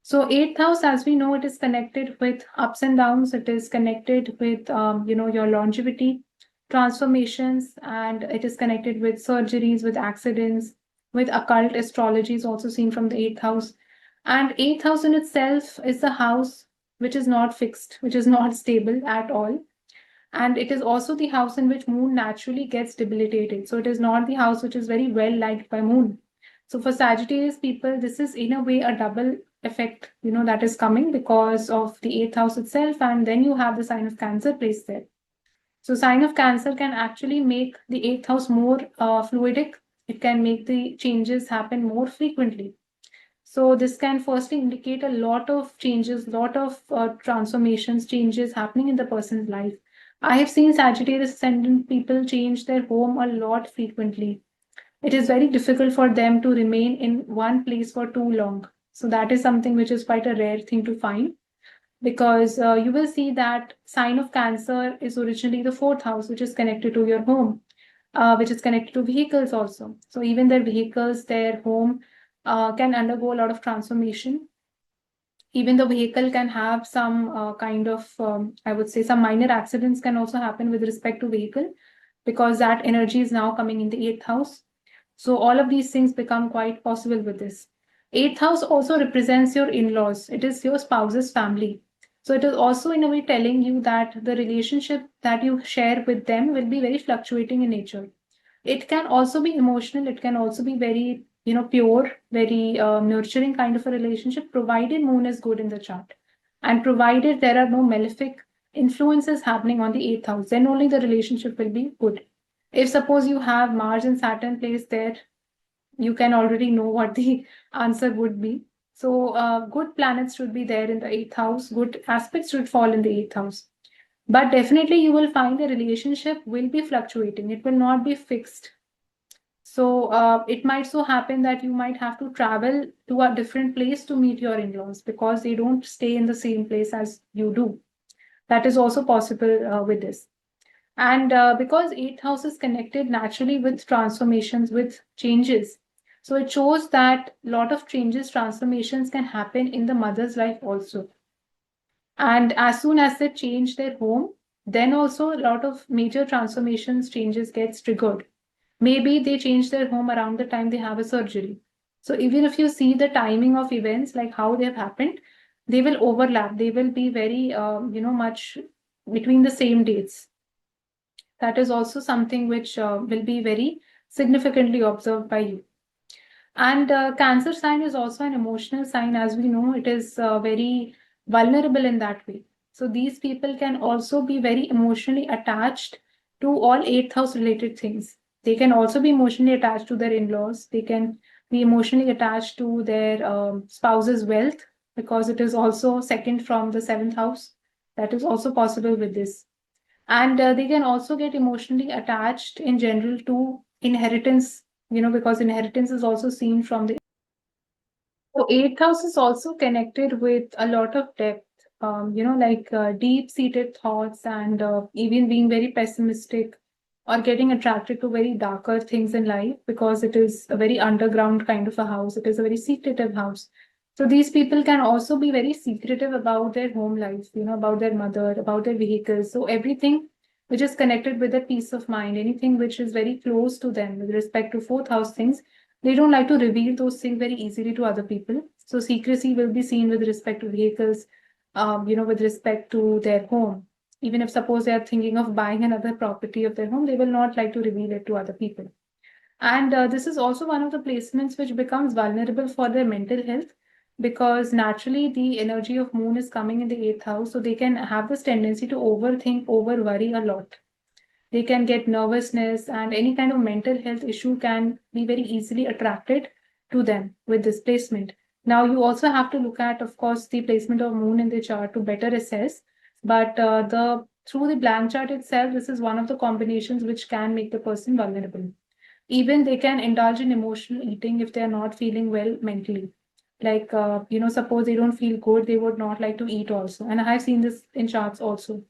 So eighth house, as we know, it is connected with ups and downs. It is connected with your longevity, transformations, and it is connected with surgeries, with accidents, with occult astrology is also seen from the eighth house. And eighth house in itself is the house which is not fixed, which is not stable at all. And it is also the house in which moon naturally gets debilitated. So it is not the house which is very well liked by moon. So for Sagittarius people, this is in a way a double effect, that is coming because of the eighth house itself, and then you have the sign of Cancer placed there. So sign of Cancer can actually make the eighth house more fluidic. It can make the changes happen more frequently. So this can firstly indicate a lot of changes, lot of transformations, changes happening in the person's life. I have seen Sagittarius Ascendant people change their home a lot frequently. It is very difficult for them to remain in one place for too long. So that is something which is quite a rare thing to find, because you will see that sign of Cancer is originally the fourth house, which is connected to your home, which is connected to vehicles also. So even their vehicles, their home can undergo a lot of transformation. Even the vehicle can have some kind of, I would say, some minor accidents can also happen with respect to vehicle, because that energy is now coming in the eighth house. So all of these things become quite possible with this. Eighth house also represents your in-laws. It is your spouse's family. So it is also in a way telling you that the relationship that you share with them will be very fluctuating in nature. It can also be emotional. It can also be very, pure, very nurturing kind of a relationship, provided moon is good in the chart. And provided there are no malefic influences happening on the eighth house, then only the relationship will be good. If suppose you have Mars and Saturn placed there, you can already know what the answer would be. So good planets should be there in the eighth house. Good aspects should fall in the eighth house. But definitely you will find the relationship will be fluctuating. It will not be fixed. So it might so happen that you might have to travel to a different place to meet your in-laws, because they don't stay in the same place as you do. That is also possible with this. And because eighth house is connected naturally with transformations, with changes. So it shows that a lot of changes, transformations can happen in the mother's life also. And as soon as they change their home, then also a lot of major transformations, changes gets triggered. Maybe they change their home around the time they have a surgery. So even if you see the timing of events, like how they have happened, they will overlap. They will be very, much between the same dates. That is also something which will be very significantly observed by you. And Cancer sign is also an emotional sign. As we know, it is very vulnerable in that way. So these people can also be very emotionally attached to all eighth house related things. They can also be emotionally attached to their in-laws. They can be emotionally attached to their spouse's wealth, because it is also second from the seventh house. That is also possible with this. And they can also get emotionally attached in general to inheritance, because inheritance is also seen from the. So eighth house is also connected with a lot of depth, like deep-seated thoughts, and even being very pessimistic or getting attracted to very darker things in life, because it is a very underground kind of a house. It is a very secretive house. So these people can also be very secretive about their home life, about their mother, about their vehicles. So everything which is connected with their peace of mind, anything which is very close to them with respect to fourth house things, they don't like to reveal those things very easily to other people. So secrecy will be seen with respect to vehicles, with respect to their home. Even if suppose they are thinking of buying another property of their home, they will not like to reveal it to other people. And this is also one of the placements which becomes vulnerable for their mental health, because naturally the energy of moon is coming in the eighth house. So they can have this tendency to overthink, over worry a lot. They can get nervousness, and any kind of mental health issue can be very easily attracted to them with this placement. Now, you also have to look at, of course, the placement of moon in the chart to better assess. But through the blank chart itself, this is one of the combinations which can make the person vulnerable. Even they can indulge in emotional eating if they are not feeling well mentally. Like, suppose they don't feel good, they would not like to eat also. And I have seen this in charts also.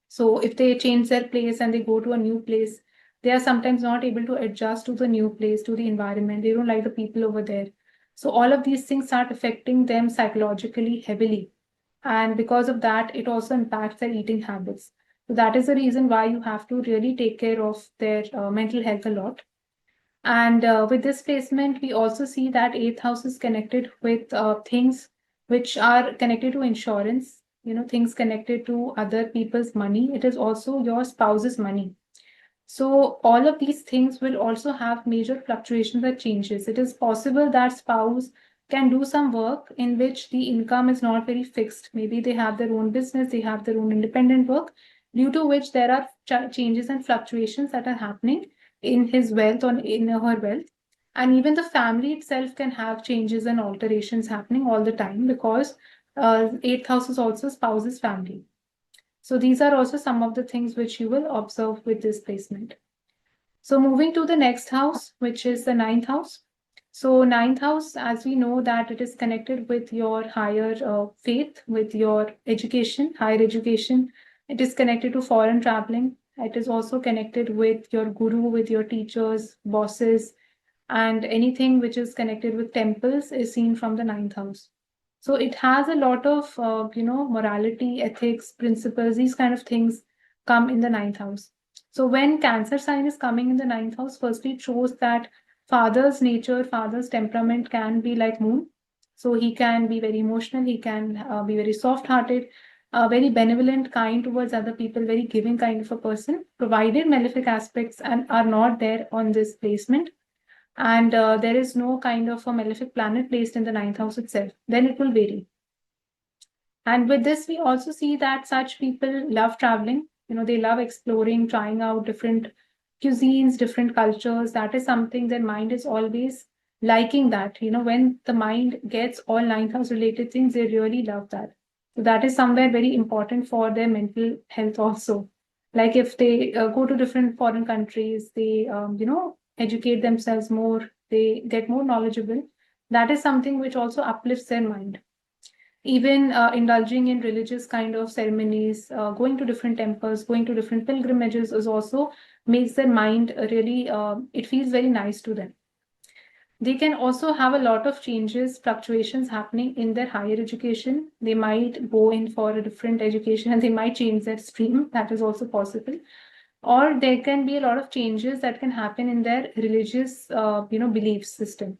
So if they change their place and they go to a new place, they are sometimes not able to adjust to the new place, to the environment. They don't like the people over there. So all of these things start affecting them psychologically heavily. And because of that, it also impacts their eating habits. So that is the reason why you have to really take care of their mental health a lot. And with this placement, we also see that eighth house is connected with things which are connected to insurance, things connected to other people's money. It is also your spouse's money. So all of these things will also have major fluctuations or changes. It is possible that spouse can do some work in which the income is not very fixed. Maybe they have their own business, they have their own independent work, due to which there are changes and fluctuations that are happening in his wealth or in her wealth. And even the family itself can have changes and alterations happening all the time because eighth house is also spouse's family. So these are also some of the things which you will observe with this placement. So moving to the next house, which is the ninth house. So ninth house, as we know that it is connected with your higher faith, with your education, higher education. It is connected to foreign traveling. It is also connected with your guru, with your teachers, bosses, and anything which is connected with temples is seen from the ninth house. So it has a lot of, morality, ethics, principles, these kind of things come in the ninth house. So when Cancer sign is coming in the ninth house, firstly, it shows that father's nature, father's temperament can be like moon. So he can be very emotional, he can be very soft-hearted, very benevolent, kind towards other people, very giving kind of a person, provided malefic aspects and are not there on this placement and there is no kind of a malefic planet placed in the ninth house itself, then it will vary. And with this, we also see that such people love traveling. They love exploring, trying out different cuisines, different cultures. That is something their mind is always liking that. When the mind gets all ninth house related things, they really love that. So that is somewhere very important for their mental health also. Like if they go to different foreign countries, they, educate themselves more, they get more knowledgeable. That is something which also uplifts their mind. Even indulging in religious kind of ceremonies, going to different temples, going to different pilgrimages is also makes their mind really, it feels very nice to them. They can also have a lot of changes, fluctuations happening in their higher education. They might go in for a different education and they might change their stream. That is also possible. Or there can be a lot of changes that can happen in their religious, belief system.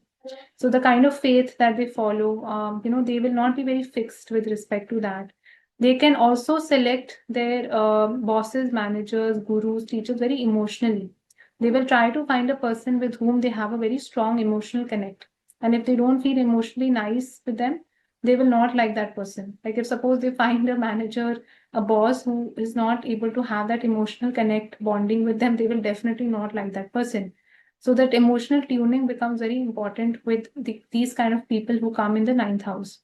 So the kind of faith that they follow, they will not be very fixed with respect to that. They can also select their bosses, managers, gurus, teachers very emotionally. They will try to find a person with whom they have a very strong emotional connect. And if they don't feel emotionally nice with them, they will not like that person. Like if suppose they find a manager, a boss who is not able to have that emotional connect bonding with them, they will definitely not like that person. So that emotional tuning becomes very important with these kind of people who come in the ninth house.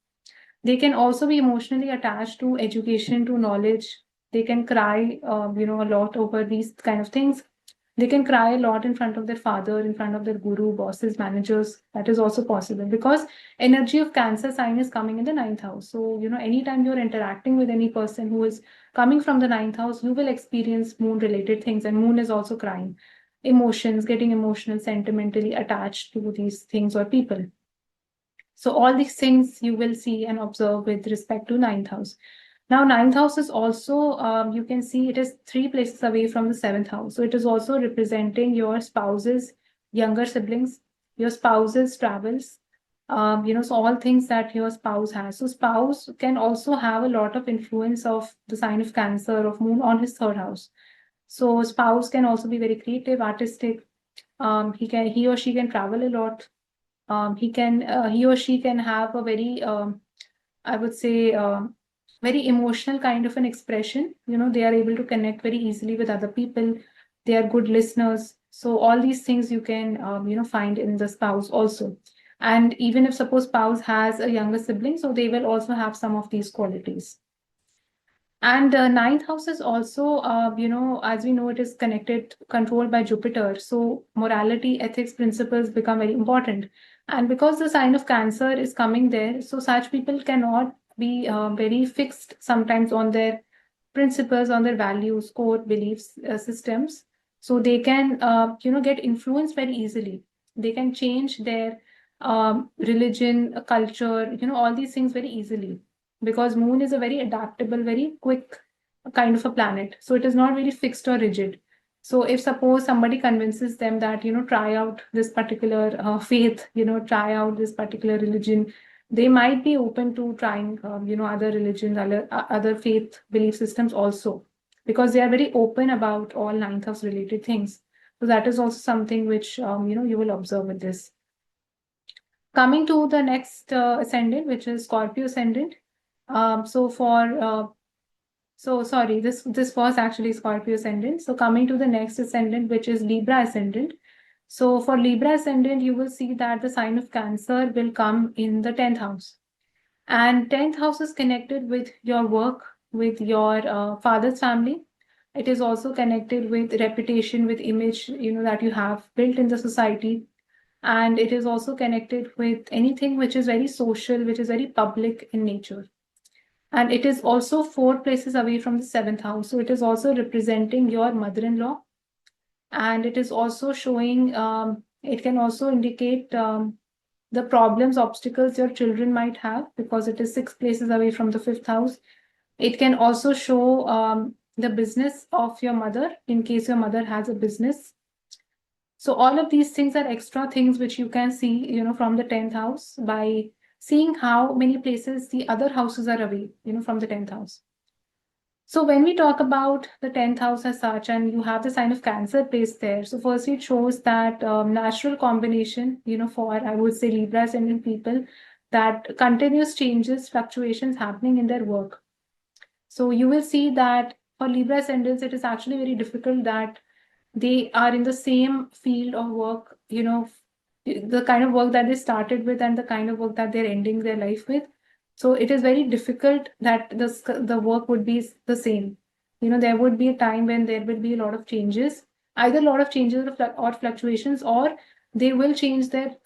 They can also be emotionally attached to education, to knowledge. They can cry, a lot over these kind of things. They can cry a lot in front of their father, in front of their guru, bosses, managers. That is also possible because energy of Cancer sign is coming in the ninth house. So, anytime you're interacting with any person who is coming from the ninth house, you will experience moon related things, and moon is also crying, emotions, getting emotional, sentimentally attached to these things or people. So all these things you will see and observe with respect to ninth house. Now, ninth house is also, you can see it is 3 places away from the seventh house. So it is also representing your spouse's younger siblings, your spouse's travels, so all things that your spouse has. So spouse can also have a lot of influence of the sign of Cancer, of moon on his third house. So spouse can also be very creative, artistic. He or she can travel a lot. He or she can have a very, I would say, very emotional kind of an expression. They are able to connect very easily with other people. They are good listeners. So all these things you can, find in the spouse also. And even if suppose spouse has a younger sibling, so they will also have some of these qualities. And ninth house is also, as we know, it is connected, controlled by Jupiter. So morality, ethics, principles become very important. And because the sign of Cancer is coming there, so such people cannot be very fixed sometimes on their principles, on their values, core beliefs, systems. So they can, get influenced very easily. They can change their religion, culture, all these things very easily, because moon is a very adaptable, very quick kind of a planet. So it is not very fixed or rigid. So if suppose somebody convinces them that, try out this particular faith, try out this particular religion, they might be open to trying, other religions, other faith belief systems also, because they are very open about all ninth house related things. So that is also something which, you will observe with this. Coming to the next ascendant, which is Scorpio Ascendant. So for sorry, this was actually Scorpio Ascendant. So coming to the next ascendant, which is Libra Ascendant. So for Libra Ascendant, you will see that the sign of Cancer will come in the 10th house. And 10th house is connected with your work, with your father's family. It is also connected with reputation, with image, that you have built in the society. And it is also connected with anything which is very social, which is very public in nature. And it is also 4 places away from the 7th house. So it is also representing your mother-in-law. And it is also showing, it can also indicate the problems, obstacles your children might have, because it is 6 places away from the 5th house. It can also show the business of your mother, in case your mother has a business. So all of these things are extra things which you can see, from the 10th house by seeing how many places the other houses are away, from the 10th house. So when we talk about the 10th house as such, and you have the sign of Cancer placed there, so first it shows that natural combination, for, I would say, Libra ascendant people, that continuous changes, fluctuations happening in their work. So you will see that for Libra ascendants, it is actually very difficult that they are in the same field of work, the kind of work that they started with and the kind of work that they're ending their life with. So it is very difficult that the work would be the same. There would be a time when there will be a lot of changes, either a lot of changes or fluctuations, or they will change their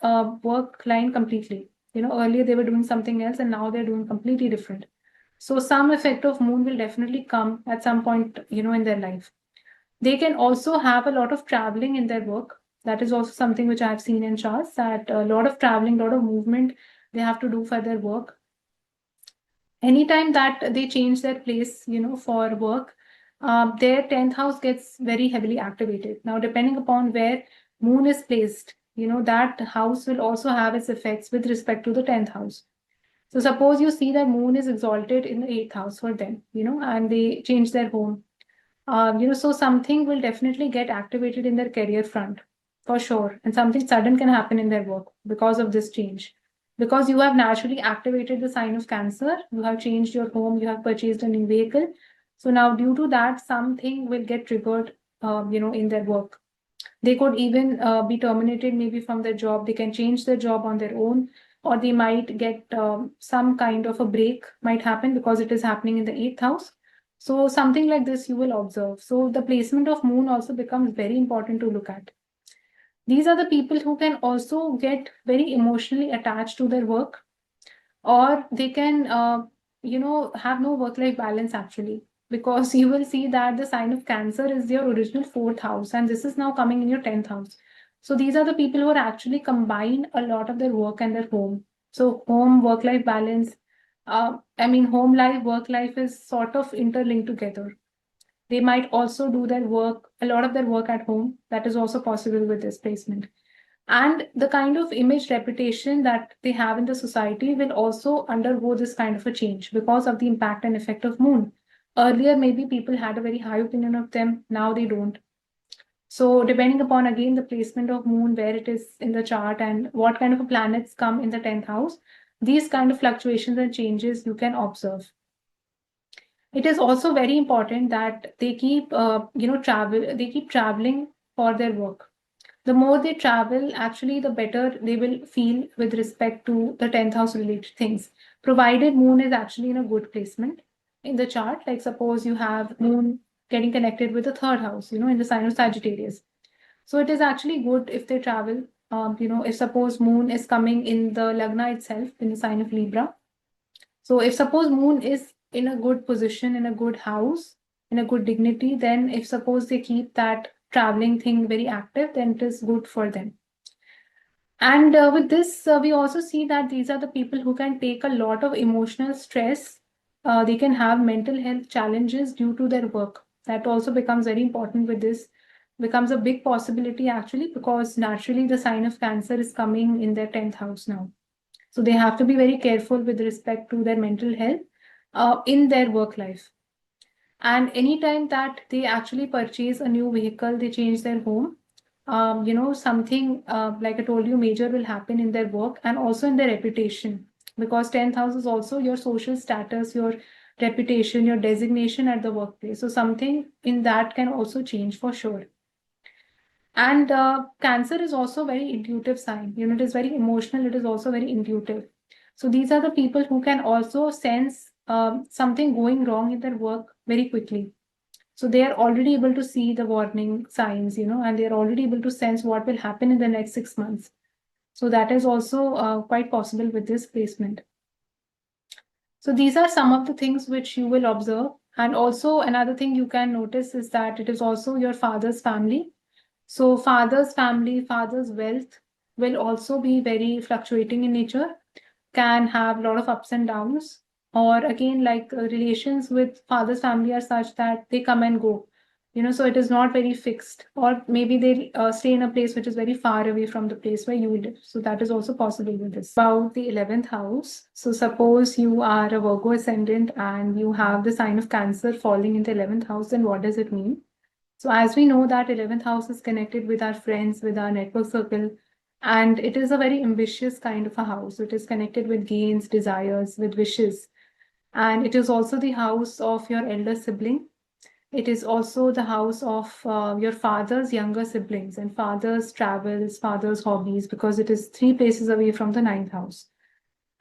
work line completely. Earlier they were doing something else and now they're doing completely different. So some effect of moon will definitely come at some point, in their life. They can also have a lot of traveling in their work. That is also something which I've seen in charts, that a lot of traveling, a lot of movement they have to do for their work. Anytime that they change their place, for work, their 10th house gets very heavily activated. Now, depending upon where moon is placed, that house will also have its effects with respect to the 10th house. So suppose you see that moon is exalted in the 8th house for them, and they change their home. So something will definitely get activated in their career front, for sure. And something sudden can happen in their work because of this change. Because you have naturally activated the sign of Cancer, you have changed your home, you have purchased a new vehicle. So now, due to that, something will get triggered, in their work. They could even be terminated maybe from their job. They can change their job on their own, or they might get some kind of a break might happen because it is happening in the 8th house. So something like this you will observe. So the placement of moon also becomes very important to look at. These are the people who can also get very emotionally attached to their work, or they can, have no work-life balance actually, because you will see that the sign of Cancer is your original 4th house, and this is now coming in your 10th house. So these are the people who are actually combine a lot of their work and their home. So home, work-life balance, home life, work life is sort of interlinked together. They might also do their work, a lot of their work at home. That is also possible with this placement. And the kind of image reputation that they have in the society will also undergo this kind of a change because of the impact and effect of moon. Earlier, maybe people had a very high opinion of them. Now they don't. So depending upon, again, the placement of moon, where it is in the chart and what kind of planets come in the 10th house, these kind of fluctuations and changes you can observe. It is also very important that they keep, they keep traveling for their work. The more they travel, actually, the better they will feel with respect to the 10th house related things, provided moon is actually in a good placement in the chart. Like suppose you have moon getting connected with the third house, in the sign of Sagittarius. So it is actually good if they travel. If suppose moon is coming in the lagna itself in the sign of Libra. So if suppose moon is in a good position, in a good house, in a good dignity, then if suppose they keep that traveling thing very active, then it is good for them. And with this, we also see that these are the people who can take a lot of emotional stress. They can have mental health challenges due to their work. That also becomes very important with this, becomes a big possibility actually, because naturally the sign of Cancer is coming in their 10th house now. So they have to be very careful with respect to their mental health in their work life. And anytime that they actually purchase a new vehicle, they change their home, something like I told you, major will happen in their work and also in their reputation. Because 10th house is also your social status, your reputation, your designation at the workplace. So something in that can also change for sure. And Cancer is also very intuitive sign. It is very emotional. It is also very intuitive. So these are the people who can also sense something going wrong in their work very quickly. So they are already able to see the warning signs, and they are already able to sense what will happen in the next 6 months. So that is also quite possible with this placement. So these are some of the things which you will observe. And also another thing you can notice is that it is also your father's family. So father's family, father's wealth will also be very fluctuating in nature, can have a lot of ups and downs. Or again, like relations with father's family are such that they come and go, so it is not very fixed. Or maybe they stay in a place which is very far away from the place where you live. So that is also possible with this. About the 11th house. So suppose you are a Virgo Ascendant and you have the sign of Cancer falling in the 11th house, then what does it mean? So as we know that 11th house is connected with our friends, with our network circle, and it is a very ambitious kind of a house. It is connected with gains, desires, with wishes. And it is also the house of your elder sibling. It is also the house of your father's younger siblings and father's travels, father's hobbies, because it is 3 places away from the 9th house.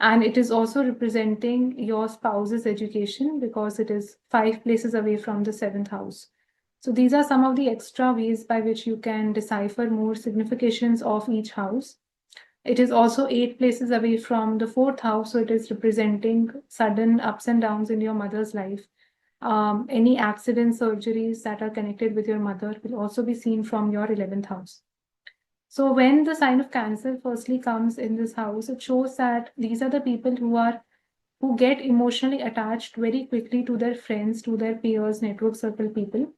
And it is also representing your spouse's education because it is 5 places away from the 7th house. So these are some of the extra ways by which you can decipher more significations of each house. It is also 8 places away from the 4th house, so it is representing sudden ups and downs in your mother's life. Any accidents, surgeries that are connected with your mother will also be seen from your 11th house. So when the sign of Cancer firstly comes in this house, it shows that these are the people who get emotionally attached very quickly to their friends, to their peers, network circle people.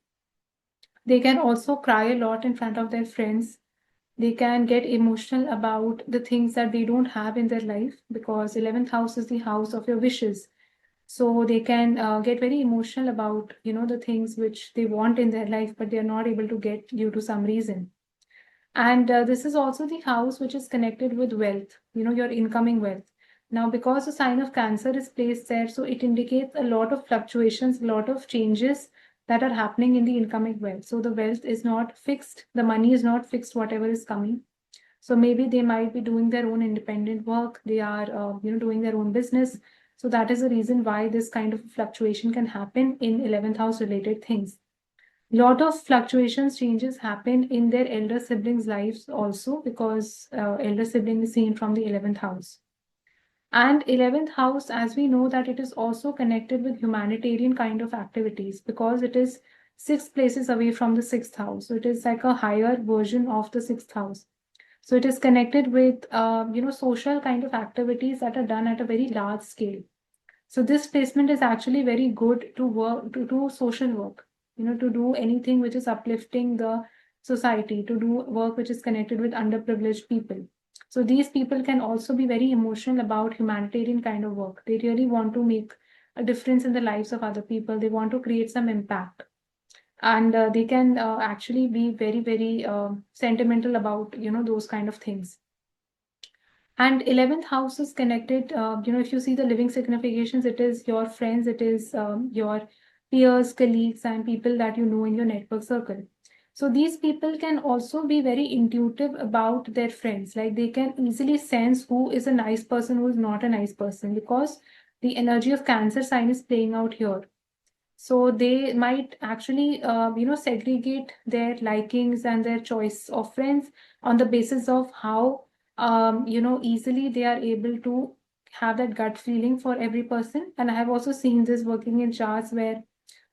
They can also cry a lot in front of their friends. They can get emotional about the things that they don't have in their life because 11th house is the house of your wishes. So they can get very emotional about, the things which they want in their life, but they are not able to get due to some reason. And this is also the house which is connected with wealth, your incoming wealth. Now, because the sign of Cancer is placed there, so it indicates a lot of fluctuations, a lot of changes that are happening in the incoming wealth. So the wealth is not fixed, the money is not fixed, whatever is coming. So maybe they might be doing their own independent work, they are, doing their own business. So that is the reason why this kind of fluctuation can happen in 11th house related things. Lot of fluctuations, changes happen in their elder siblings' lives also because elder sibling is seen from the 11th house. And 11th house, as we know that it is also connected with humanitarian kind of activities because it is 6 places away from the 6th house. So it is like a higher version of the 6th house. So it is connected with, social kind of activities that are done at a very large scale. So this placement is actually very good to work, to do social work, to do anything which is uplifting the society, to do work which is connected with underprivileged people. So these people can also be very emotional about humanitarian kind of work. They really want to make a difference in the lives of other people. They want to create some impact. And they can actually be very, very sentimental about, those kind of things. And 11th house is connected, if you see the living significations, it is your friends, it is your peers, colleagues, and people that you know in your network circle. So these people can also be very intuitive about their friends. Like they can easily sense who is a nice person, who is not a nice person, because the energy of Cancer sign is playing out here. So they might actually, segregate their likings and their choice of friends on the basis of how, easily they are able to have that gut feeling for every person. And I have also seen this working in charts where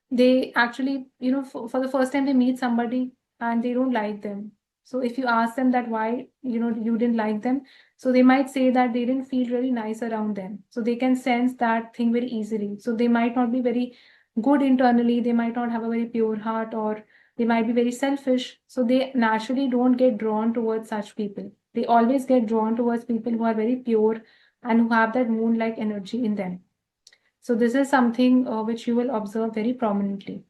they actually, for the first time they meet somebody and they don't like them. So if you ask them that why, you didn't like them, so they might say that they didn't feel really nice around them. So they can sense that thing very easily. So they might not be very good internally, they might not have a very pure heart, or they might be very selfish. So they naturally don't get drawn towards such people. They always get drawn towards people who are very pure and who have that moon-like energy in them. So this is something which you will observe very prominently.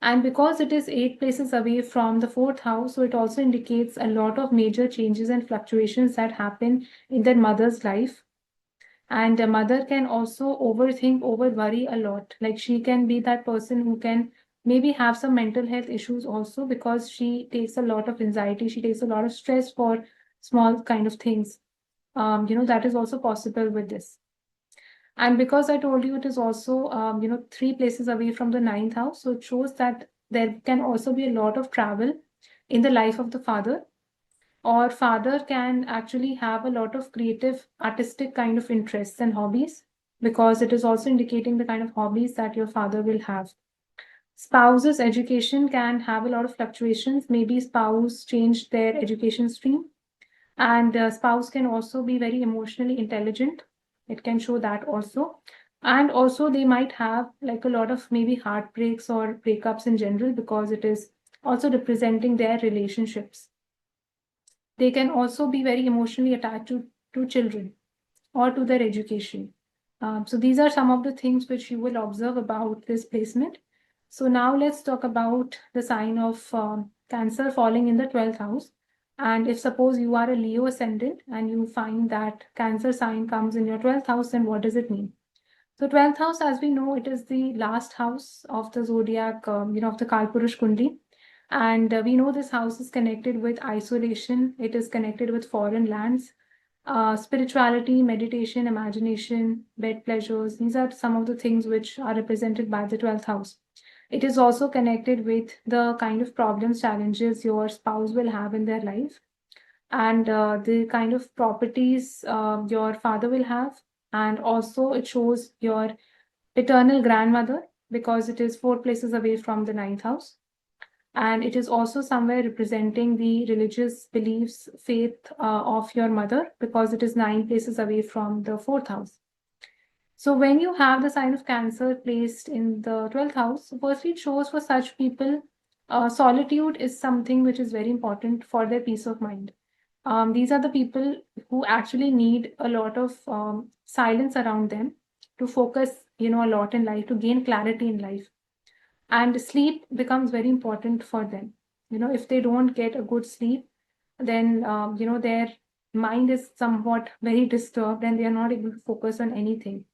And because it is 8 places away from the fourth house, so it also indicates a lot of major changes and fluctuations that happen in their mother's life. And a mother can also overthink, over worry a lot. Like she can be that person who can maybe have some mental health issues also, because she takes a lot of anxiety, she takes a lot of stress for small kind of things. That is also possible with this. And because I told you it is also, 3 places away from the ninth house, so it shows that there can also be a lot of travel in the life of the father, or father can actually have a lot of creative, artistic kind of interests and hobbies, because it is also indicating the kind of hobbies that your father will have. Spouse's education can have a lot of fluctuations. Maybe spouse changed their education stream, and spouse can also be very emotionally intelligent. It can show that also. And also they might have like a lot of maybe heartbreaks or breakups in general, because it is also representing their relationships. They can also be very emotionally attached to children or to their education. So these are some of the things which you will observe about this placement. So now let's talk about the sign of Cancer falling in the 12th house. And if suppose you are a Leo ascendant and you find that Cancer sign comes in your 12th house, then what does it mean? So 12th house, as we know, it is the last house of the zodiac, of the Kalpurush Kundi. And we know this house is connected with isolation. It is connected with foreign lands, spirituality, meditation, imagination, bed pleasures. These are some of the things which are represented by the 12th house. It is also connected with the kind of problems, challenges your spouse will have in their life, and the kind of properties your father will have. And also, it shows your paternal grandmother, because it is 4 places away from the ninth house. And it is also somewhere representing the religious beliefs, faith of your mother, because it is 9 places away from the fourth house. So when you have the sign of Cancer placed in the 12th house, firstly, it shows for such people, solitude is something which is very important for their peace of mind. These are the people who actually need a lot of silence around them to focus, a lot in life, to gain clarity in life. And sleep becomes very important for them. If they don't get a good sleep, then, their mind is somewhat very disturbed and they are not able to focus on anything.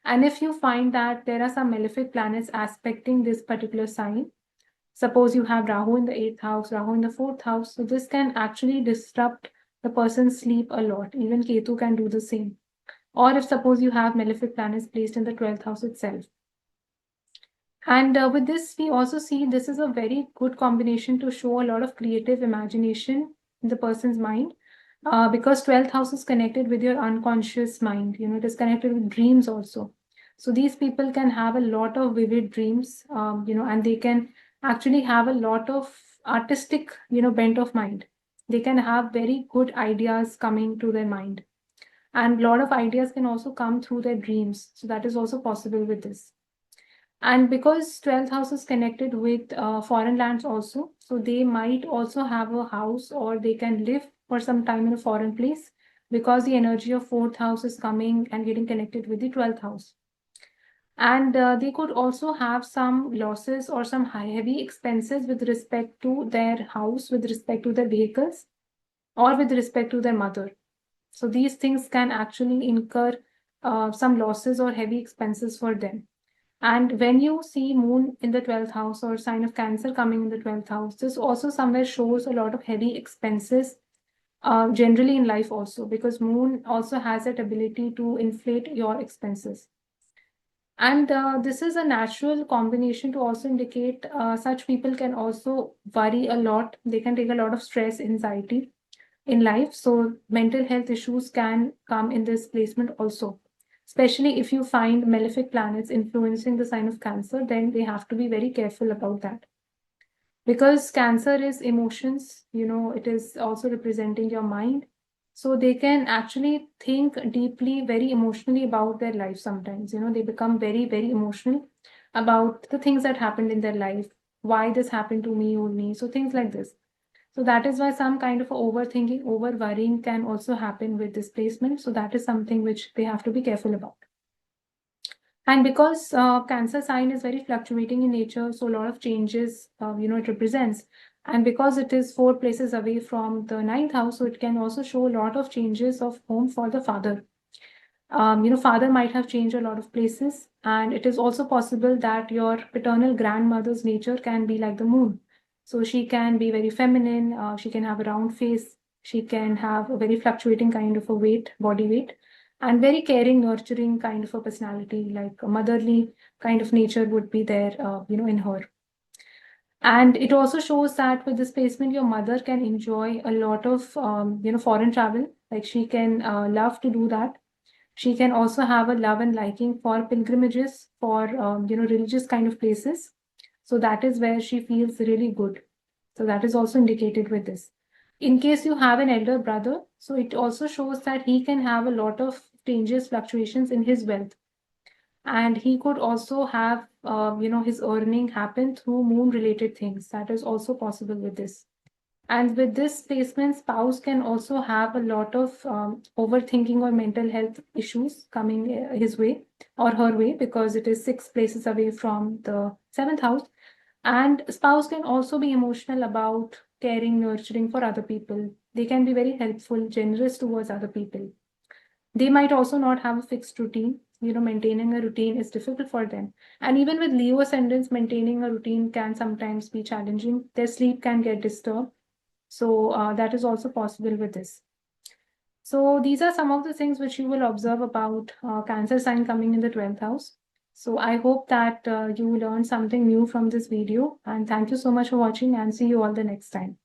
And if you find that there are some malefic planets aspecting this particular sign, suppose you have Rahu in the 8th house, Rahu in the 4th house, so this can actually disrupt the person's sleep a lot. Even Ketu can do the same. Or if suppose you have malefic planets placed in the 12th house itself. And with this, we also see this is a very good combination to show a lot of creative imagination in the person's mind, because 12th house is connected with your unconscious mind. It is connected with dreams also. So these people can have a lot of vivid dreams, and they can actually have a lot of artistic, bent of mind. They can have very good ideas coming to their mind. And a lot of ideas can also come through their dreams. So that is also possible with this. And because 12th house is connected with foreign lands also, so they might also have a house, or they can live for some time in a foreign place, because the energy of fourth house is coming and getting connected with the 12th house. And they could also have some losses or some heavy expenses with respect to their house, with respect to their vehicles, or with respect to their mother. So these things can actually incur some losses or heavy expenses for them. And when you see moon in the 12th house or sign of Cancer coming in the 12th house, this also somewhere shows a lot of heavy expenses, generally in life also, because moon also has that ability to inflate your expenses. And this is a natural combination to also indicate such people can also worry a lot. They can take a lot of stress, anxiety in life. So mental health issues can come in this placement also. Especially if you find malefic planets influencing the sign of Cancer, then they have to be very careful about that. Because Cancer is emotions, it is also representing your mind. So they can actually think deeply, very emotionally about their life sometimes. They become very, very emotional about the things that happened in their life, why this happened to me only. So things like this. So that is why some kind of overthinking, over worrying can also happen with displacement. So that is something which they have to be careful about. And because Cancer sign is very fluctuating in nature, so a lot of changes, it represents. And because it is 4 places away from the 9th house, so it can also show a lot of changes of home for the father. Father might have changed a lot of places, and it is also possible that your paternal grandmother's nature can be like the moon. So she can be very feminine, she can have a round face, she can have a very fluctuating kind of a weight, body weight, and very caring, nurturing kind of a personality, like a motherly kind of nature would be there, in her. And it also shows that with this placement, your mother can enjoy a lot of, foreign travel. Like she can love to do that. She can also have a love and liking for pilgrimages, for religious kind of places. So that is where she feels really good. So that is also indicated with this. In case you have an elder brother, so it also shows that he can have a lot of changes, fluctuations in his wealth, and he could also have his earning happen through moon related things. That is also possible with this. And with this placement, spouse can also have a lot of overthinking or mental health issues coming his way or her way, because it is 6 places away from the 7th house. And spouse can also be emotional about caring, nurturing for other people. They can be very helpful, generous towards other people. They might also not have a fixed routine. Maintaining a routine is difficult for them. And even with Leo ascendants, maintaining a routine can sometimes be challenging. Their sleep can get disturbed. So that is also possible with this. So these are some of the things which you will observe about Cancer sign coming in the 12th house. So I hope that you learned something new from this video. And thank you so much for watching, and see you all the next time.